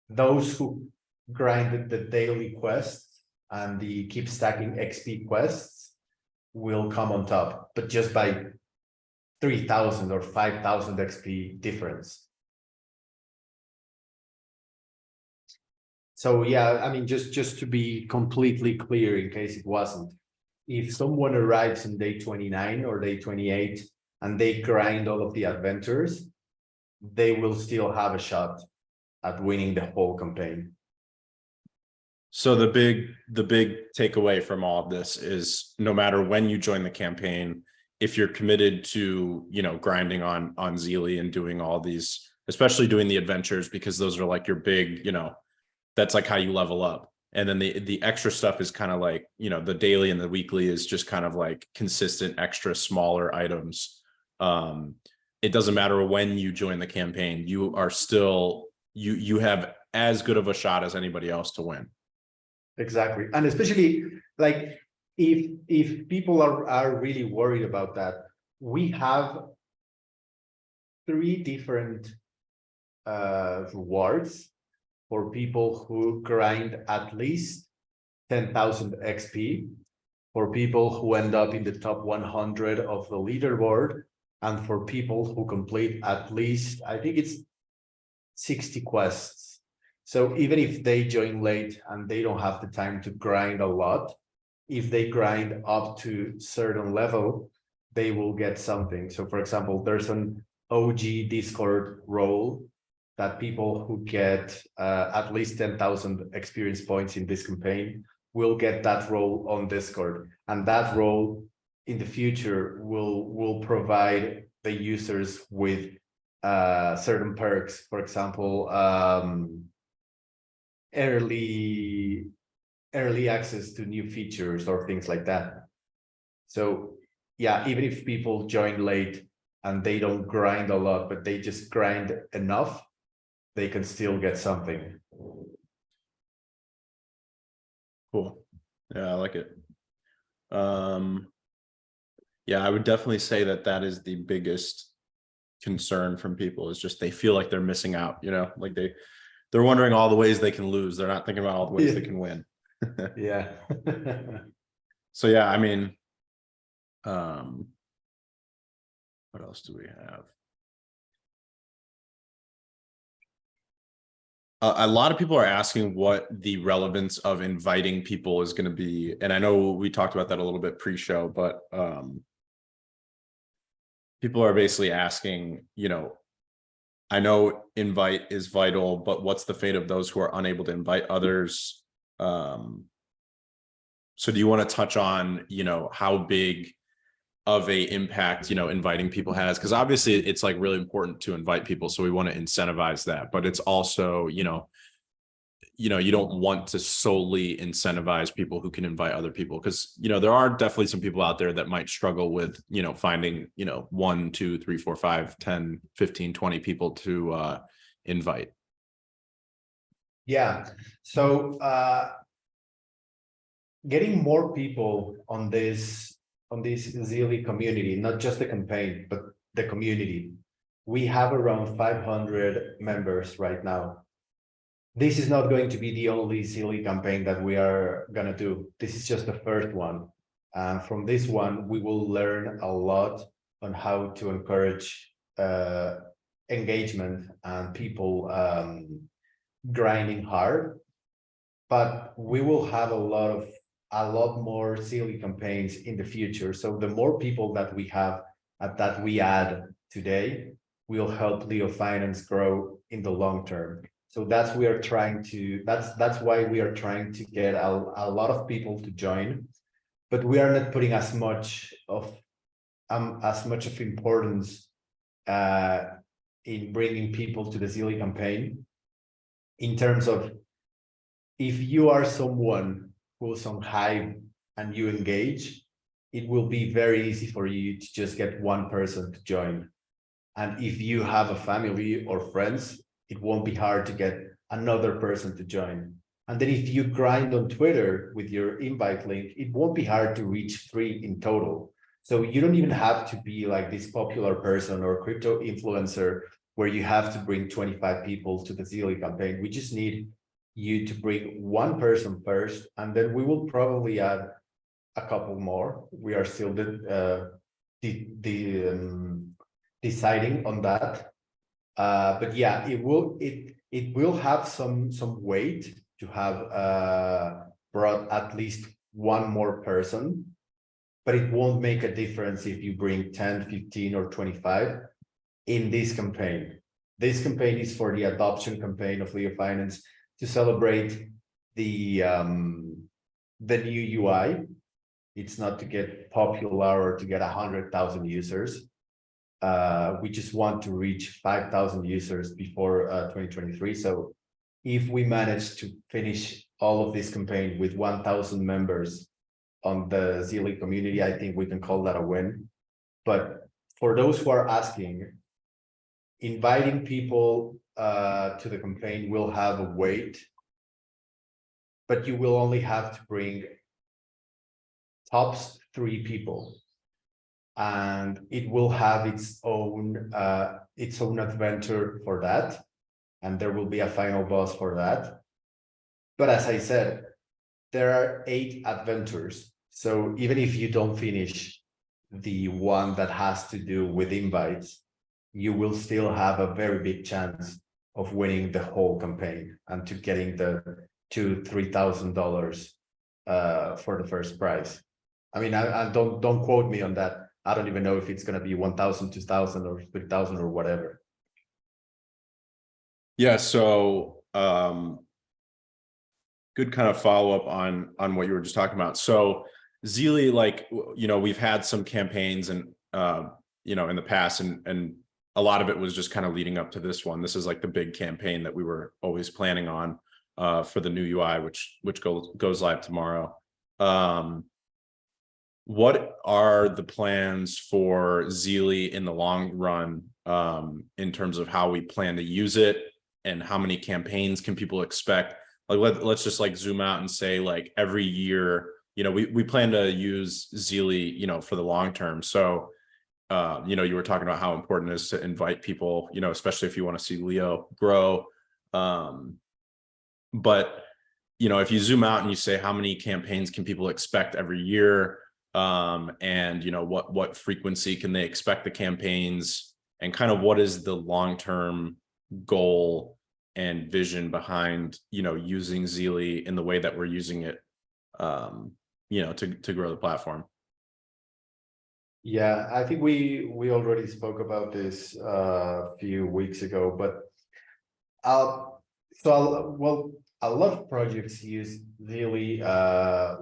Those who grinded the daily quests and the keep stacking XP quests will come on top, but just by 3,000 or 5,000 XP difference. So yeah, I mean, just to be completely clear, in case it wasn't, if someone arrives on day 29 or day 28 and they grind all of the adventures, they will still have a shot at winning the whole campaign. So the big takeaway from all of this is, no matter when you join the campaign, if you're committed to, you know, grinding on Zealy and doing all these, especially doing the adventures, because those are like your big, you know, that's like how you level up. And then the extra stuff is kind of like, you know, the daily and the weekly is just kind of like consistent, extra smaller items. It doesn't matter when you join the campaign, you are still, you have as good of a shot as anybody else to win. Exactly. And especially like if people are really worried about that, we have 3 different rewards for people who grind at least 10,000 XP, for people who end up in the top 100 of the leaderboard, and for people who complete at least, I think it's 60 quests. So even if they join late and they don't have the time to grind a lot, if they grind up to certain level, they will get something. So for example, there's an OG Discord role that people who get at least 10,000 experience points in this campaign will get that role on Discord. And that role in the future will provide the users with certain perks. For example, early access to new features or things like that. So yeah, even if people join late and they don't grind a lot, but they just grind enough, they can still get something. Cool. Yeah, I like it. Yeah, I would definitely say that is the biggest concern from people, is just they feel like they're missing out, you know, like they're wondering all the ways they can lose. They're not thinking about all the ways they can win. Yeah. So yeah, I mean, what else do we have? A lot of people are asking what the relevance of inviting people is going to be. And I know we talked about that a little bit pre-show, but people are basically asking, you know, I know invite is vital, but what's the fate of those who are unable to invite others? So do you want to touch on, how big of a impact, inviting people has? Because obviously it's like really important to invite people. So we want to incentivize that, but it's also, you don't want to solely incentivize people who can invite other people. Because, there are definitely some people out there that might struggle with, finding, 1, 2, 3, 4, 5, 10, 15, 20 people to invite. Yeah. So getting more people on this Zealy community, not just the campaign, but the community. We have around 500 members right now. This is not going to be the only Zealy campaign that we are gonna do. This is just the first one. And from this one, we will learn a lot on how to encourage engagement and people grinding hard. But we will have a lot more Zealy campaigns in the future. So the more people that we have that we add today will help LeoFinance grow in the long term. So that's why we are trying to get a lot of people to join, but we are not putting as much of importance in bringing people to the Zealy campaign, in terms of, if you are someone who's on Hive and you engage, it will be very easy for you to just get one person to join. And if you have a family or friends, it won't be hard to get another person to join. And then if you grind on Twitter with your invite link, it won't be hard to reach 3 in total. So you don't even have to be like this popular person or crypto influencer where you have to bring 25 people to the Zealy campaign. We just need you to bring one person first, and then we will probably add a couple more. We are still deciding on that. But yeah, it will have some weight to have brought at least one more person, but it won't make a difference if you bring 10, 15, or 25 in this campaign. This campaign is for the adoption campaign of LeoFinance to celebrate the new UI. It's not to get popular or to get 100,000 users. We just want to reach 5,000 users before 2023. So if we manage to finish all of this campaign with 1,000 members on the Zealy community, I think we can call that a win. But for those who are asking, inviting people to the campaign will have a weight, but you will only have to bring tops 3 people, and it will have its own adventure for that, and there will be a final boss for that. But as I said, there are 8 adventures, so even if you don't finish the one that has to do with invites, you will still have a very big chance of winning the whole campaign and to getting the $2,000-3,000 for the first prize. I mean, I don't quote me on that. I don't even know if it's going to be 1,000, 2,000, or 3,000 or whatever. Yeah. So good kind of follow up on what you were just talking about. So Zealy, like, we've had some campaigns and in the past, and a lot of it was just kind of leading up to this one. This is like the big campaign that we were always planning on for the new UI, which goes live tomorrow. What are the plans for Zealy in the long run, in terms of how we plan to use it, and how many campaigns can people expect? Like, let's just like zoom out and say, like, every year, we plan to use Zealy, for the long term. So you were talking about how important it is to invite people, especially if you want to see Leo grow. But, if you zoom out and you say, how many campaigns can people expect every year? And, what frequency can they expect the campaigns, and kind of what is the long-term goal and vision behind, using Zealy in the way that we're using it, to grow the platform? Yeah, I think we already spoke about this a few weeks ago, but well, a lot of projects use Zealy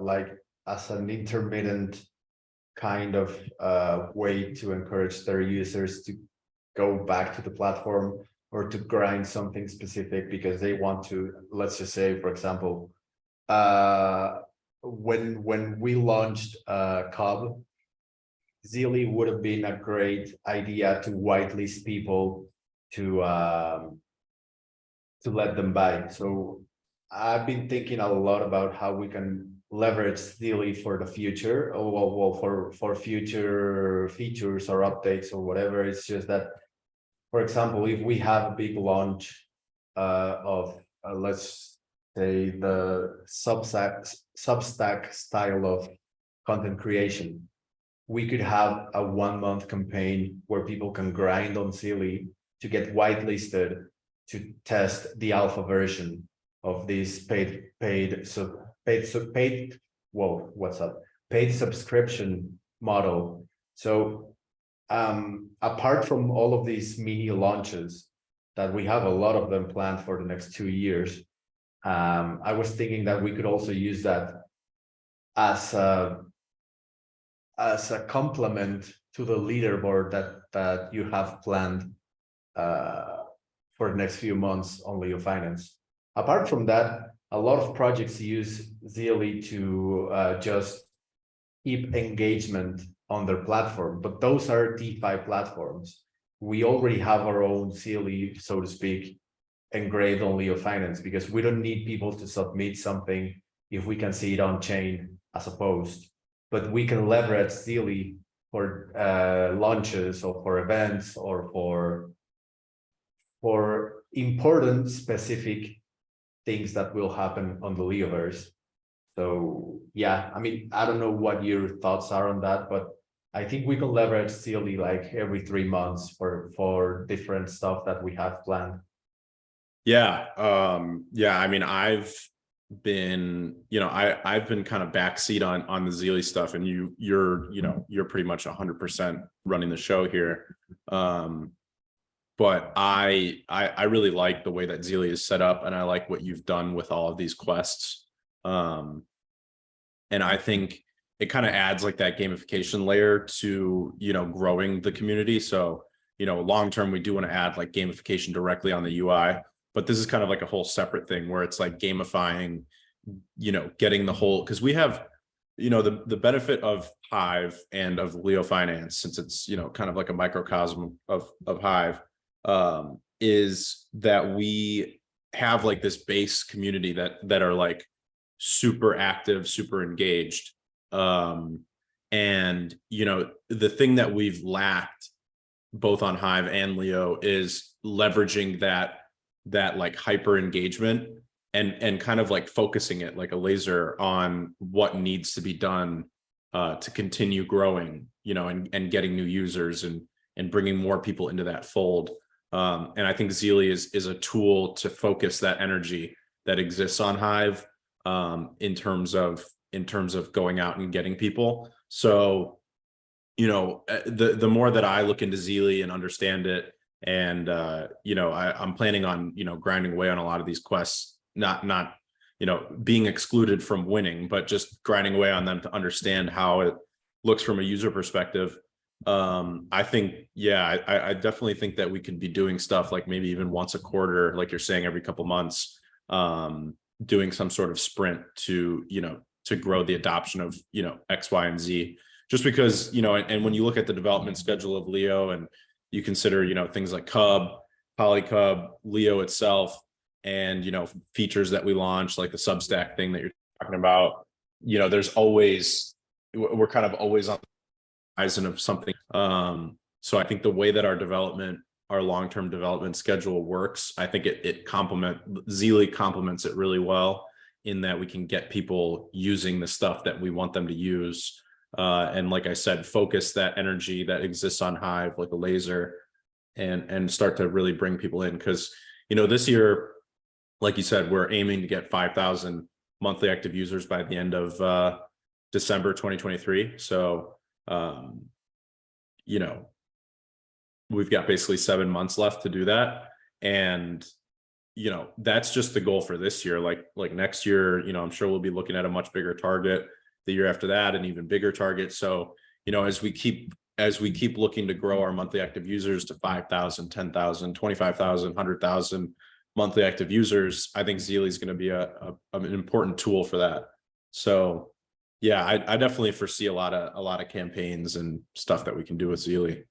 like as an intermittent kind of way to encourage their users to go back to the platform or to grind something specific because they want to, let's just say, for example, when we launched Cobb, Zealy would have been a great idea to whitelist people to let them buy. So I've been thinking a lot about how we can leverage Zealy for the future, or for future features or updates or whatever. It's just that, for example, if we have a big launch of let's say the Substack style of content creation, we could have a 1 month campaign where people can grind on Zealy to get whitelisted to test the alpha version of this paid subscription model. So apart from all of these mini launches that we have a lot of them planned for the next 2 years, I was thinking that we could also use that as a complement to the leaderboard that you have planned for the next few months on LeoFinance. Apart from that, a lot of projects use Zealy to just keep engagement on their platform, but those are DeFi platforms. We already have our own Zealy, so to speak, engraved on LeoFinance because we don't need people to submit something if we can see it on chain as a post. But we can leverage Zealy for launches or for events or for important specific things that will happen on the Leoverse. So yeah, I mean, I don't know what your thoughts are on that, but I think we can leverage Zealy like every 3 months for different stuff that we have planned. Yeah. I mean, I've been kind of backseat on the Zealy stuff, and you're pretty much 100% running the show here. But I really like the way that Zealy is set up, and I like what you've done with all of these quests. And I think it kind of adds like that gamification layer to, growing the community. So, long term, we do want to add like gamification directly on the UI, but this is kind of like a whole separate thing where it's like gamifying, getting the whole, because we have, the benefit of Hive and of LeoFinance, since it's, kind of like a microcosm of Hive, is that we have like this base community that are like super active, super engaged. And, the thing that we've lacked both on Hive and Leo is leveraging that like hyper engagement and kind of like focusing it like a laser on what needs to be done to continue growing, and getting new users and bringing more people into that fold. And I think Zealy is a tool to focus that energy that exists on Hive in terms of going out and getting people. So, the more that I look into Zealy and understand it, and I'm planning on grinding away on a lot of these quests, not being excluded from winning, but just grinding away on them to understand how it looks from a user perspective. I think, I definitely think that we could be doing stuff like maybe even once a quarter, like you're saying, every couple months, doing some sort of sprint to grow the adoption of X, Y, and Z. Just because and when you look at the development schedule of Leo and you consider things like Cub, Polycub, Leo itself, and features that we launched like the Substack thing that you're talking about, we're kind of always on the horizon of something. So I think the way that our long-term development schedule works, I think Zealy complements it really well, in that we can get people using the stuff that we want them to use. And like I said, focus that energy that exists on Hive like a laser and start to really bring people in. Because, this year, like you said, we're aiming to get 5,000 monthly active users by the end of December 2023. So we've got basically 7 months left to do that. And, that's just the goal for this year. Like next year, I'm sure we'll be looking at a much bigger target, the year after that, an even bigger target. So, as we keep looking to grow our monthly active users to 5,000, 10,000, 25,000, 100,000 monthly active users, I think Zealy is going to be an important tool for that. So yeah, I definitely foresee a lot of campaigns and stuff that we can do with Zealy.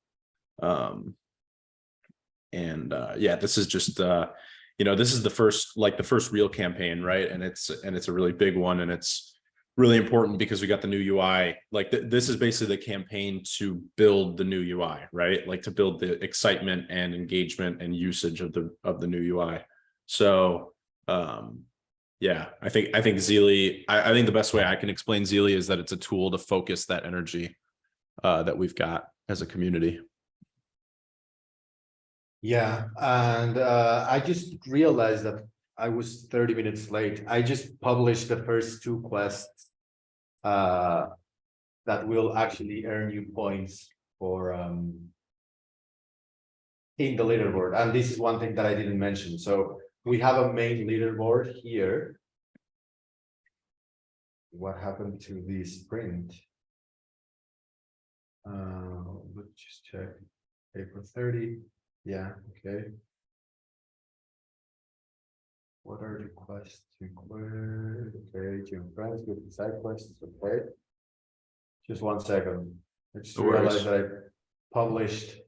Yeah, this is just this is the first real campaign, right? And it's a really big one, and it's really important because we got the new UI. Like this is basically the campaign to build the new UI, right? Like to build the excitement and engagement and usage of the new UI. So yeah, I think Zealy, I think the best way I can explain Zealy is that it's a tool to focus that energy that we've got as a community. Yeah, and I just realized that I was 30 minutes late. I just published the first 2 quests that will actually earn you points for in the leaderboard. And this is one thing that I didn't mention. So we have a main leaderboard here. What happened to the sprint? Let's just check. April 30. Yeah, okay. What are the quests? Okay, Jim friends with the side quests. Okay. Just 1 second. I just realized that I published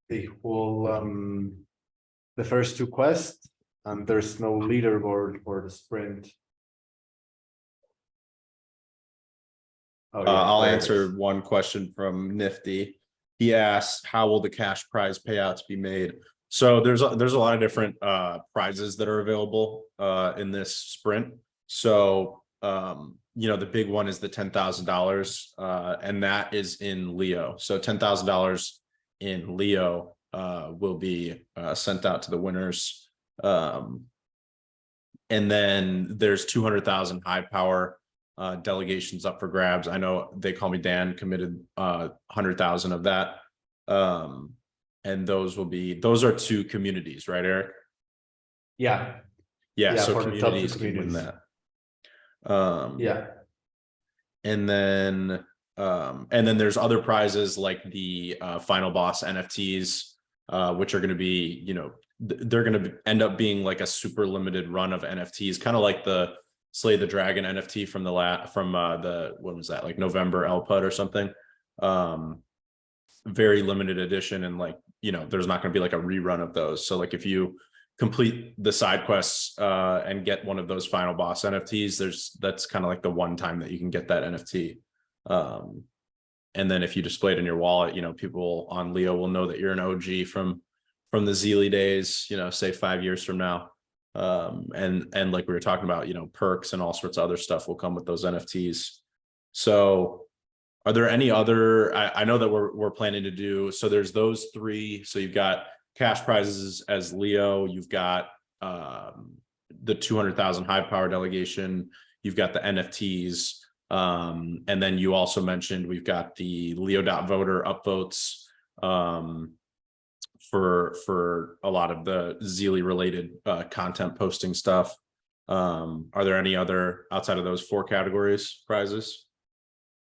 the whole the first 2 quests, and there's no leaderboard for the sprint. Oh, yeah, I'll answer one question from Nifty. He asked, how will the cash prize payouts be made? So there's a lot of different prizes that are available in this sprint. So the big one is the $10,000, and that is in Leo. So $10,000 in Leo will be sent out to the winners. And then there's 200,000 HIVE POWER delegations up for grabs. I know they call me Dan, committed 100,000 of that. And those are 2 communities, right, Eric? Yeah. Yeah, so communities can win that. Yeah. And then there's other prizes like the final boss NFTs, which are going to be, they're going to end up being like a super limited run of NFTs, kind of like the Slay the Dragon NFT from the when was that, like November LPUT or something. Very limited edition, and there's not going to be like a rerun of those. So like if you complete the side quests and get one of those final boss NFTs, that's kind of like the one time that you can get that NFT. And then if you display it in your wallet, people on Leo will know that you're an OG from the Zealy days, say 5 years from now. And like we were talking about, perks and all sorts of other stuff will come with those NFTs. So are there any other, I know that we're planning to do, so there's those 3. So you've got cash prizes as Leo, you've got the 200,000 HIVE POWER delegation, you've got the NFTs, and then you also mentioned we've got the Leo.voter upvotes for a lot of the Zealy related content posting stuff. Are there any other outside of those 4 categories prizes?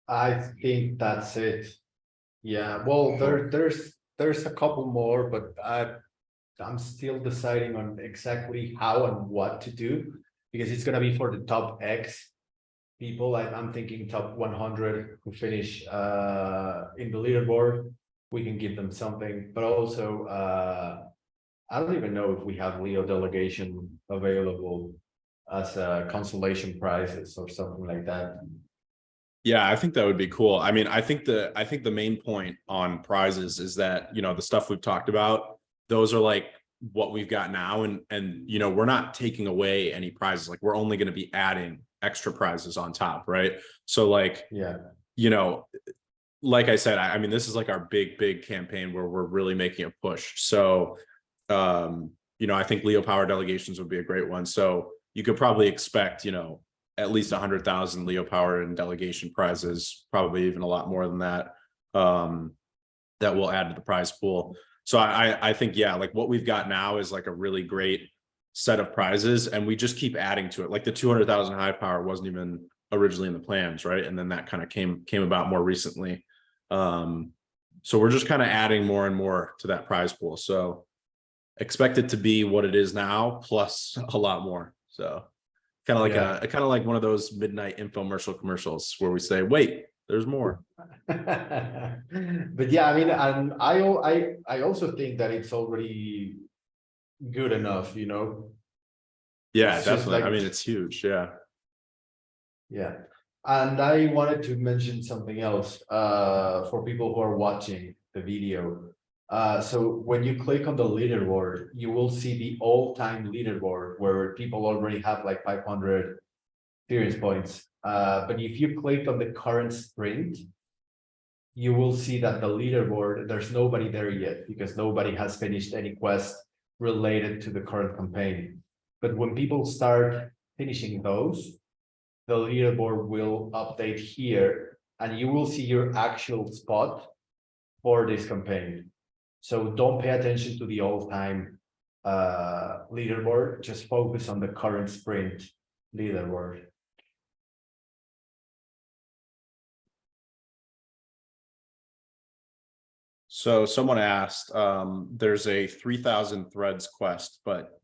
I think that's it. Yeah, well, there's a couple more, but I'm still deciding on exactly how and what to do, because it's gonna be for the top X people. I'm thinking top 100 who finish in the leaderboard. We can give them something, but also I don't even know if we have Leo delegation available as consolation prizes or something like that. Yeah, I think that would be cool. I mean, I think the main point on prizes is that, the stuff we've talked about, those are like what we've got now. And we're not taking away any prizes. Like we're only going to be adding extra prizes on top. Right. So like, yeah, like I said, I mean, this is like our big campaign where we're really making a push. So, I think Leo Power delegations would be a great one. So you could probably expect, at least 100,000 Leo Power and delegation prizes, probably even a lot more than that. that we'll add to the prize pool. So I think, yeah, like what we've got now is like a really great set of prizes, and we just keep adding to it. Like the 200,000 Hive Power wasn't even originally in the plans, right? And then that kind of came about more recently. So we're just kind of adding more and more to that prize pool. So expect it to be what it is now, plus a lot more. So kind of like one of those midnight infomercial commercials where we say, wait, there's more. But yeah, I mean, and I also think that it's already good enough, you know. Yeah, It's just definitely. like, I mean, it's huge. Yeah. yeah. And I wanted to mention something else for people who are watching the video. So when you click on the leaderboard, you will see the all-time leaderboard where people already have like 500 experience points. But if you click on the current sprint, you will see that the leaderboard, there's nobody there yet because nobody has finished any quest related to the current campaign. But when people start finishing those, the leaderboard will update here and you will see your actual spot for this campaign. So don't pay attention to the all-time leaderboard, just focus on the current sprint leaderboard. So someone asked, there's a 3,000 threads quest, but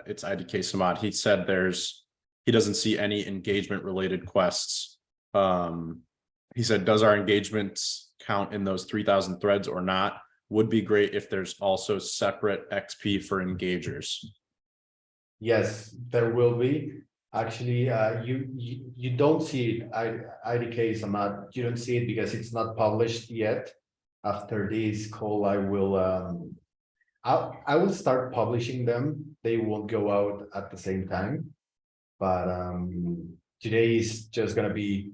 it's IDK Samad. He said he doesn't see any engagement related quests. He said, does our engagements count in those 3,000 threads or not? Would be great if there's also separate XP for engagers. Yes, there will be. Actually, you don't see it. IDK Samad, you don't see it because it's not published yet. After this call, I will start publishing them. They won't go out at the same time, but today is just gonna be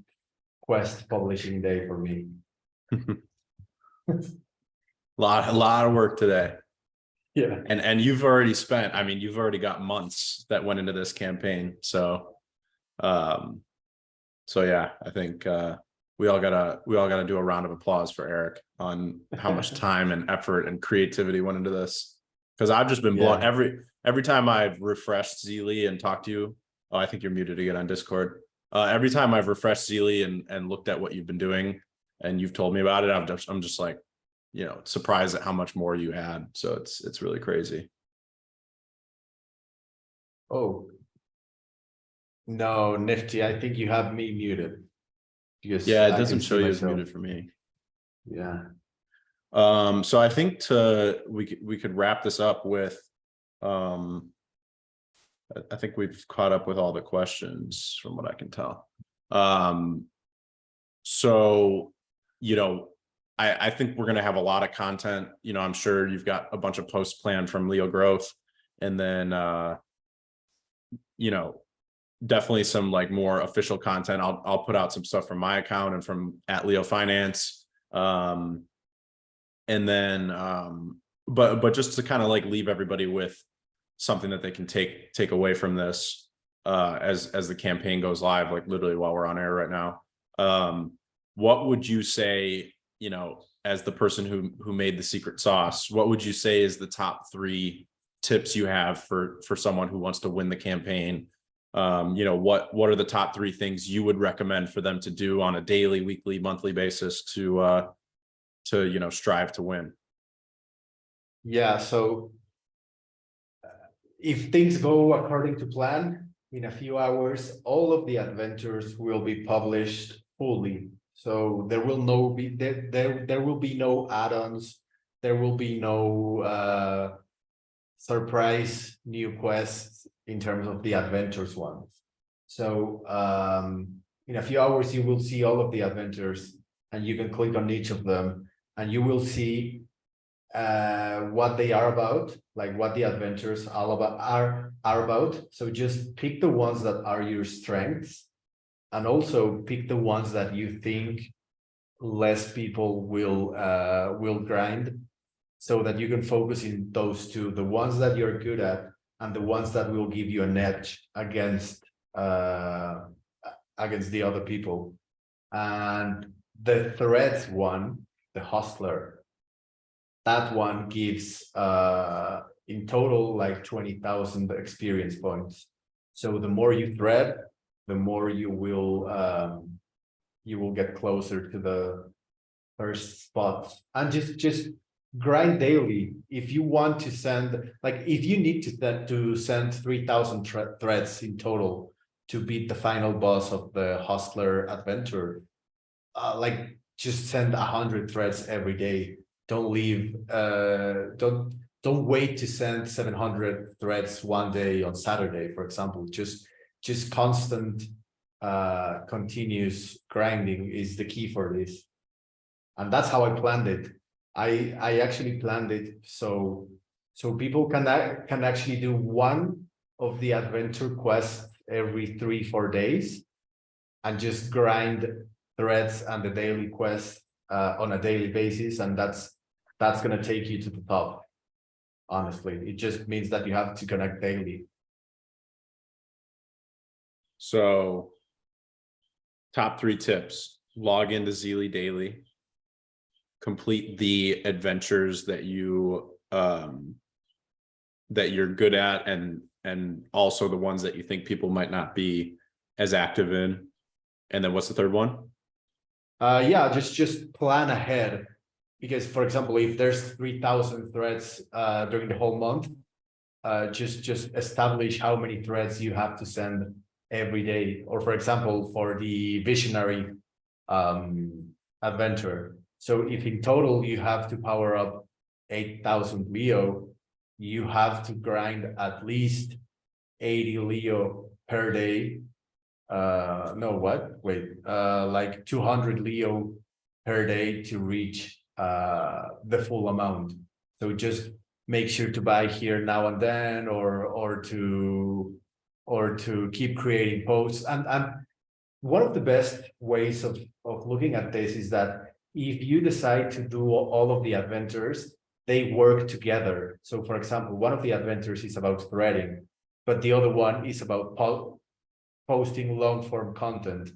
quest publishing day for me. lot of work today. Yeah. And you've already spent, I mean, you've already got months that went into this campaign. So yeah, I think we all gotta do a round of applause for Eric on how much time and effort and creativity went into this. Because I've just been blown every time I've refreshed Zealy and talked to you. Oh, I think you're muted again on Discord. Every time I've refreshed Zealy and looked at what you've been doing and you've told me about it, I'm just like, you know, surprised at how much more you had. So it's really crazy. Oh. No, Nifty, I think you have me muted. Because Yeah, it I doesn't can show see you as myself. muted for me. Yeah. So I think we could wrap this up with I think we've caught up with all the questions from what I can tell. So, you know, I think we're gonna have a lot of content. You know, I'm sure you've got a bunch of posts planned from Leo Growth, and then you know, definitely some like more official content. I'll put out some stuff from my account and from at LeoFinance. And then but just to kind of like leave everybody with something that they can take away from this as the campaign goes live, like literally while we're on air right now. What would you say, you know, as the person who made the secret sauce, what would you say is the top 3 tips you have for someone who wants to win the campaign? You know, what are the top 3 things you would recommend for them to do on a daily, weekly, monthly basis to you know, strive to win? Yeah, so if things go according to plan, in a few hours, all of the adventures will be published fully. So there will be no add-ons, there will be no surprise new quests in terms of the adventures ones. So in a few hours, you will see all of the adventures and you can click on each of them and you will see what they are about, like what the adventures are about. So just pick the ones that are your strengths and also pick the ones that you think less people will grind, so that you can focus in those 2, the ones that you're good at and the ones that will give you an edge against the other people. And the threads one, the hustler, that one gives in total like 20,000 experience points. So the more you thread, the more you will get closer to the first spot. And just grind daily. If you want to send, like if you need to send 3,000 threads in total to beat the final boss of the Hustler adventure, like just send 100 threads every day. Don't leave, don't wait to send 700 threads one day on Saturday, for example. Just constant continuous grinding is the key for this. And that's how I planned it. I actually planned it so people can actually do one of the adventure quests every 3-4 days and just grind threads and the daily quest on a daily basis, and that's going to take you to the top. Honestly, it just means that you have to connect daily. So top 3 tips: log into Zealy daily, complete the adventures that you that you're good at, and also the ones that you think people might not be as active in. And then what's the third one? Yeah, just plan ahead, because for example, if there's 3,000 threads during the whole month, just establish how many threads you have to send every day. Or for example, for the visionary adventure, so if in total you have to power up 8,000 Leo, you have to grind at least 80 Leo per day. Like 200 Leo per day to reach the full amount. So just make sure to buy here now and then, or to keep creating posts. And one of the best ways of looking at this is that if you decide to do all of the adventures, they work together. So for example, one of the adventures is about threading, but the other one is about posting long form content,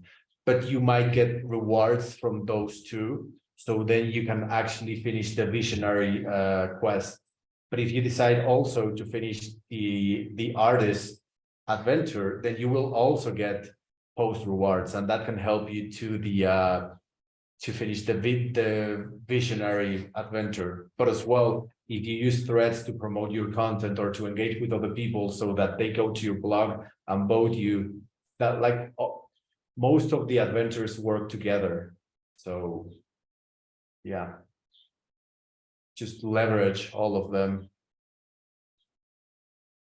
but you might get rewards from those two. So then you can actually finish the visionary quest. But if you decide also to finish the artist adventure, then you will also get post rewards, and that can help you to the to finish the visionary adventure. But as well, if you use threads to promote your content or to engage with other people so that they go to your blog and vote you, that like most of the adventures work together. So yeah, just leverage all of them.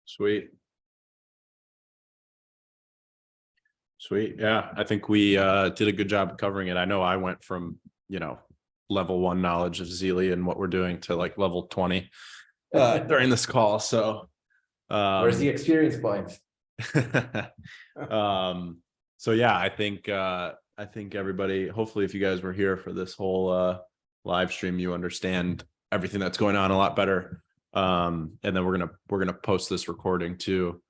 Sweet. Yeah, I think we did a good job of covering it. I know I went from, level 1 knowledge of Zealy and what we're doing to like level 20 during this call. So where's the experience points? So yeah, I think everybody, hopefully if you guys were here for this whole live stream, you understand everything that's going on a lot better. And then we're gonna post this recording too.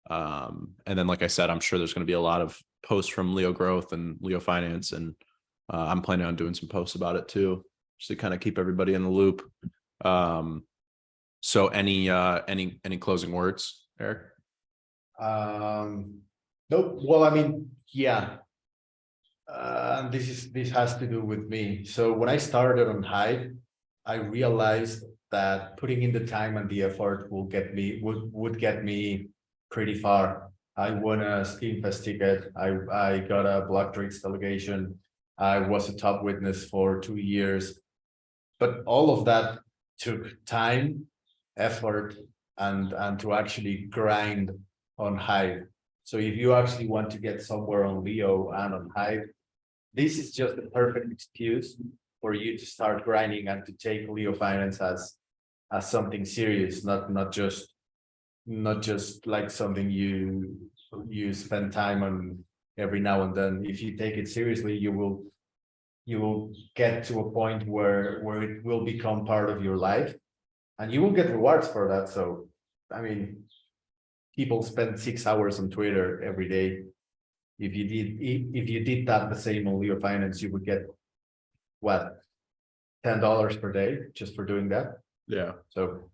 And then, like I said, I'm sure there's going to be a lot of posts from Leo Growth and LeoFinance, and I'm planning on doing some posts about it too, just to kind of keep everybody in the loop. So any closing words, Eric? Nope. Well, I mean, yeah. This has to do with me. So when I started on Hive, I realized that putting in the time and the effort would get me pretty far. I won a Steam Fest ticket. I got a Block delegation. I was a top witness for 2 years, but all of that took time, effort, and to actually grind on Hive. So if you actually want to get somewhere on Leo and on Hive, this is just the perfect excuse for you to start grinding and to take LeoFinance as something serious, not just like something you spend time on every now and then. If you take it seriously, you will get to a point where it will become part of your life, and you will get rewards for that. So I mean, people spend 6 hours on Twitter every day. If you did that the same on LeoFinance, you would get what, $10 per day just for doing that. Yeah. So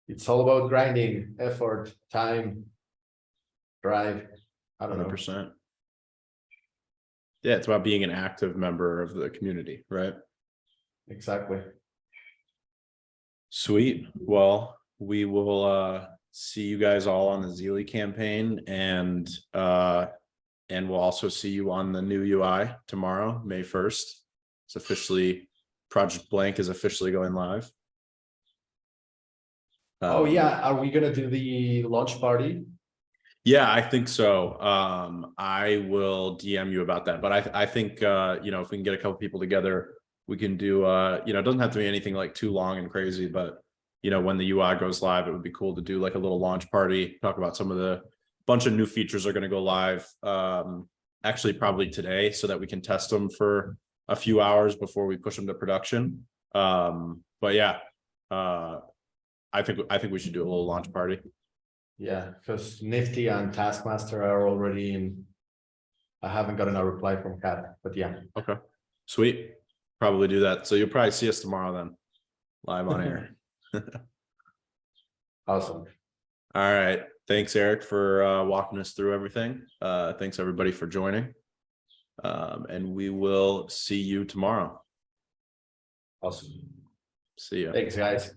it's all about grinding, effort, time, drive. I don't know. 100%. Yeah, it's about being an active member of the community, right? Exactly. Sweet. Well, we will see you guys all on the Zealy campaign, and we'll also see you on the new UI tomorrow, May 1st. It's officially, Project Blank is officially going live. Oh yeah, are we gonna do the launch party? Yeah, I think so. I will DM you about that, but I think you know, if we can get a couple people together, we can do you know, it doesn't have to be anything like too long and crazy, but you know, when the UI goes live, it would be cool to do like a little launch party, talk about some of the bunch of new features are going to go live actually probably today, so that we can test them for a few hours before we push them to production. But yeah, I think we should do a little launch party. Yeah, because Nifty and Taskmaster are already in. I haven't gotten a reply from Kat, but yeah. Okay, sweet. Probably do that. So you'll probably see us tomorrow then, live on air. Awesome. All right. Thanks, Eric, for walking us through everything. Thanks everybody for joining. And we will see you tomorrow. Awesome. See ya. Thanks, guys.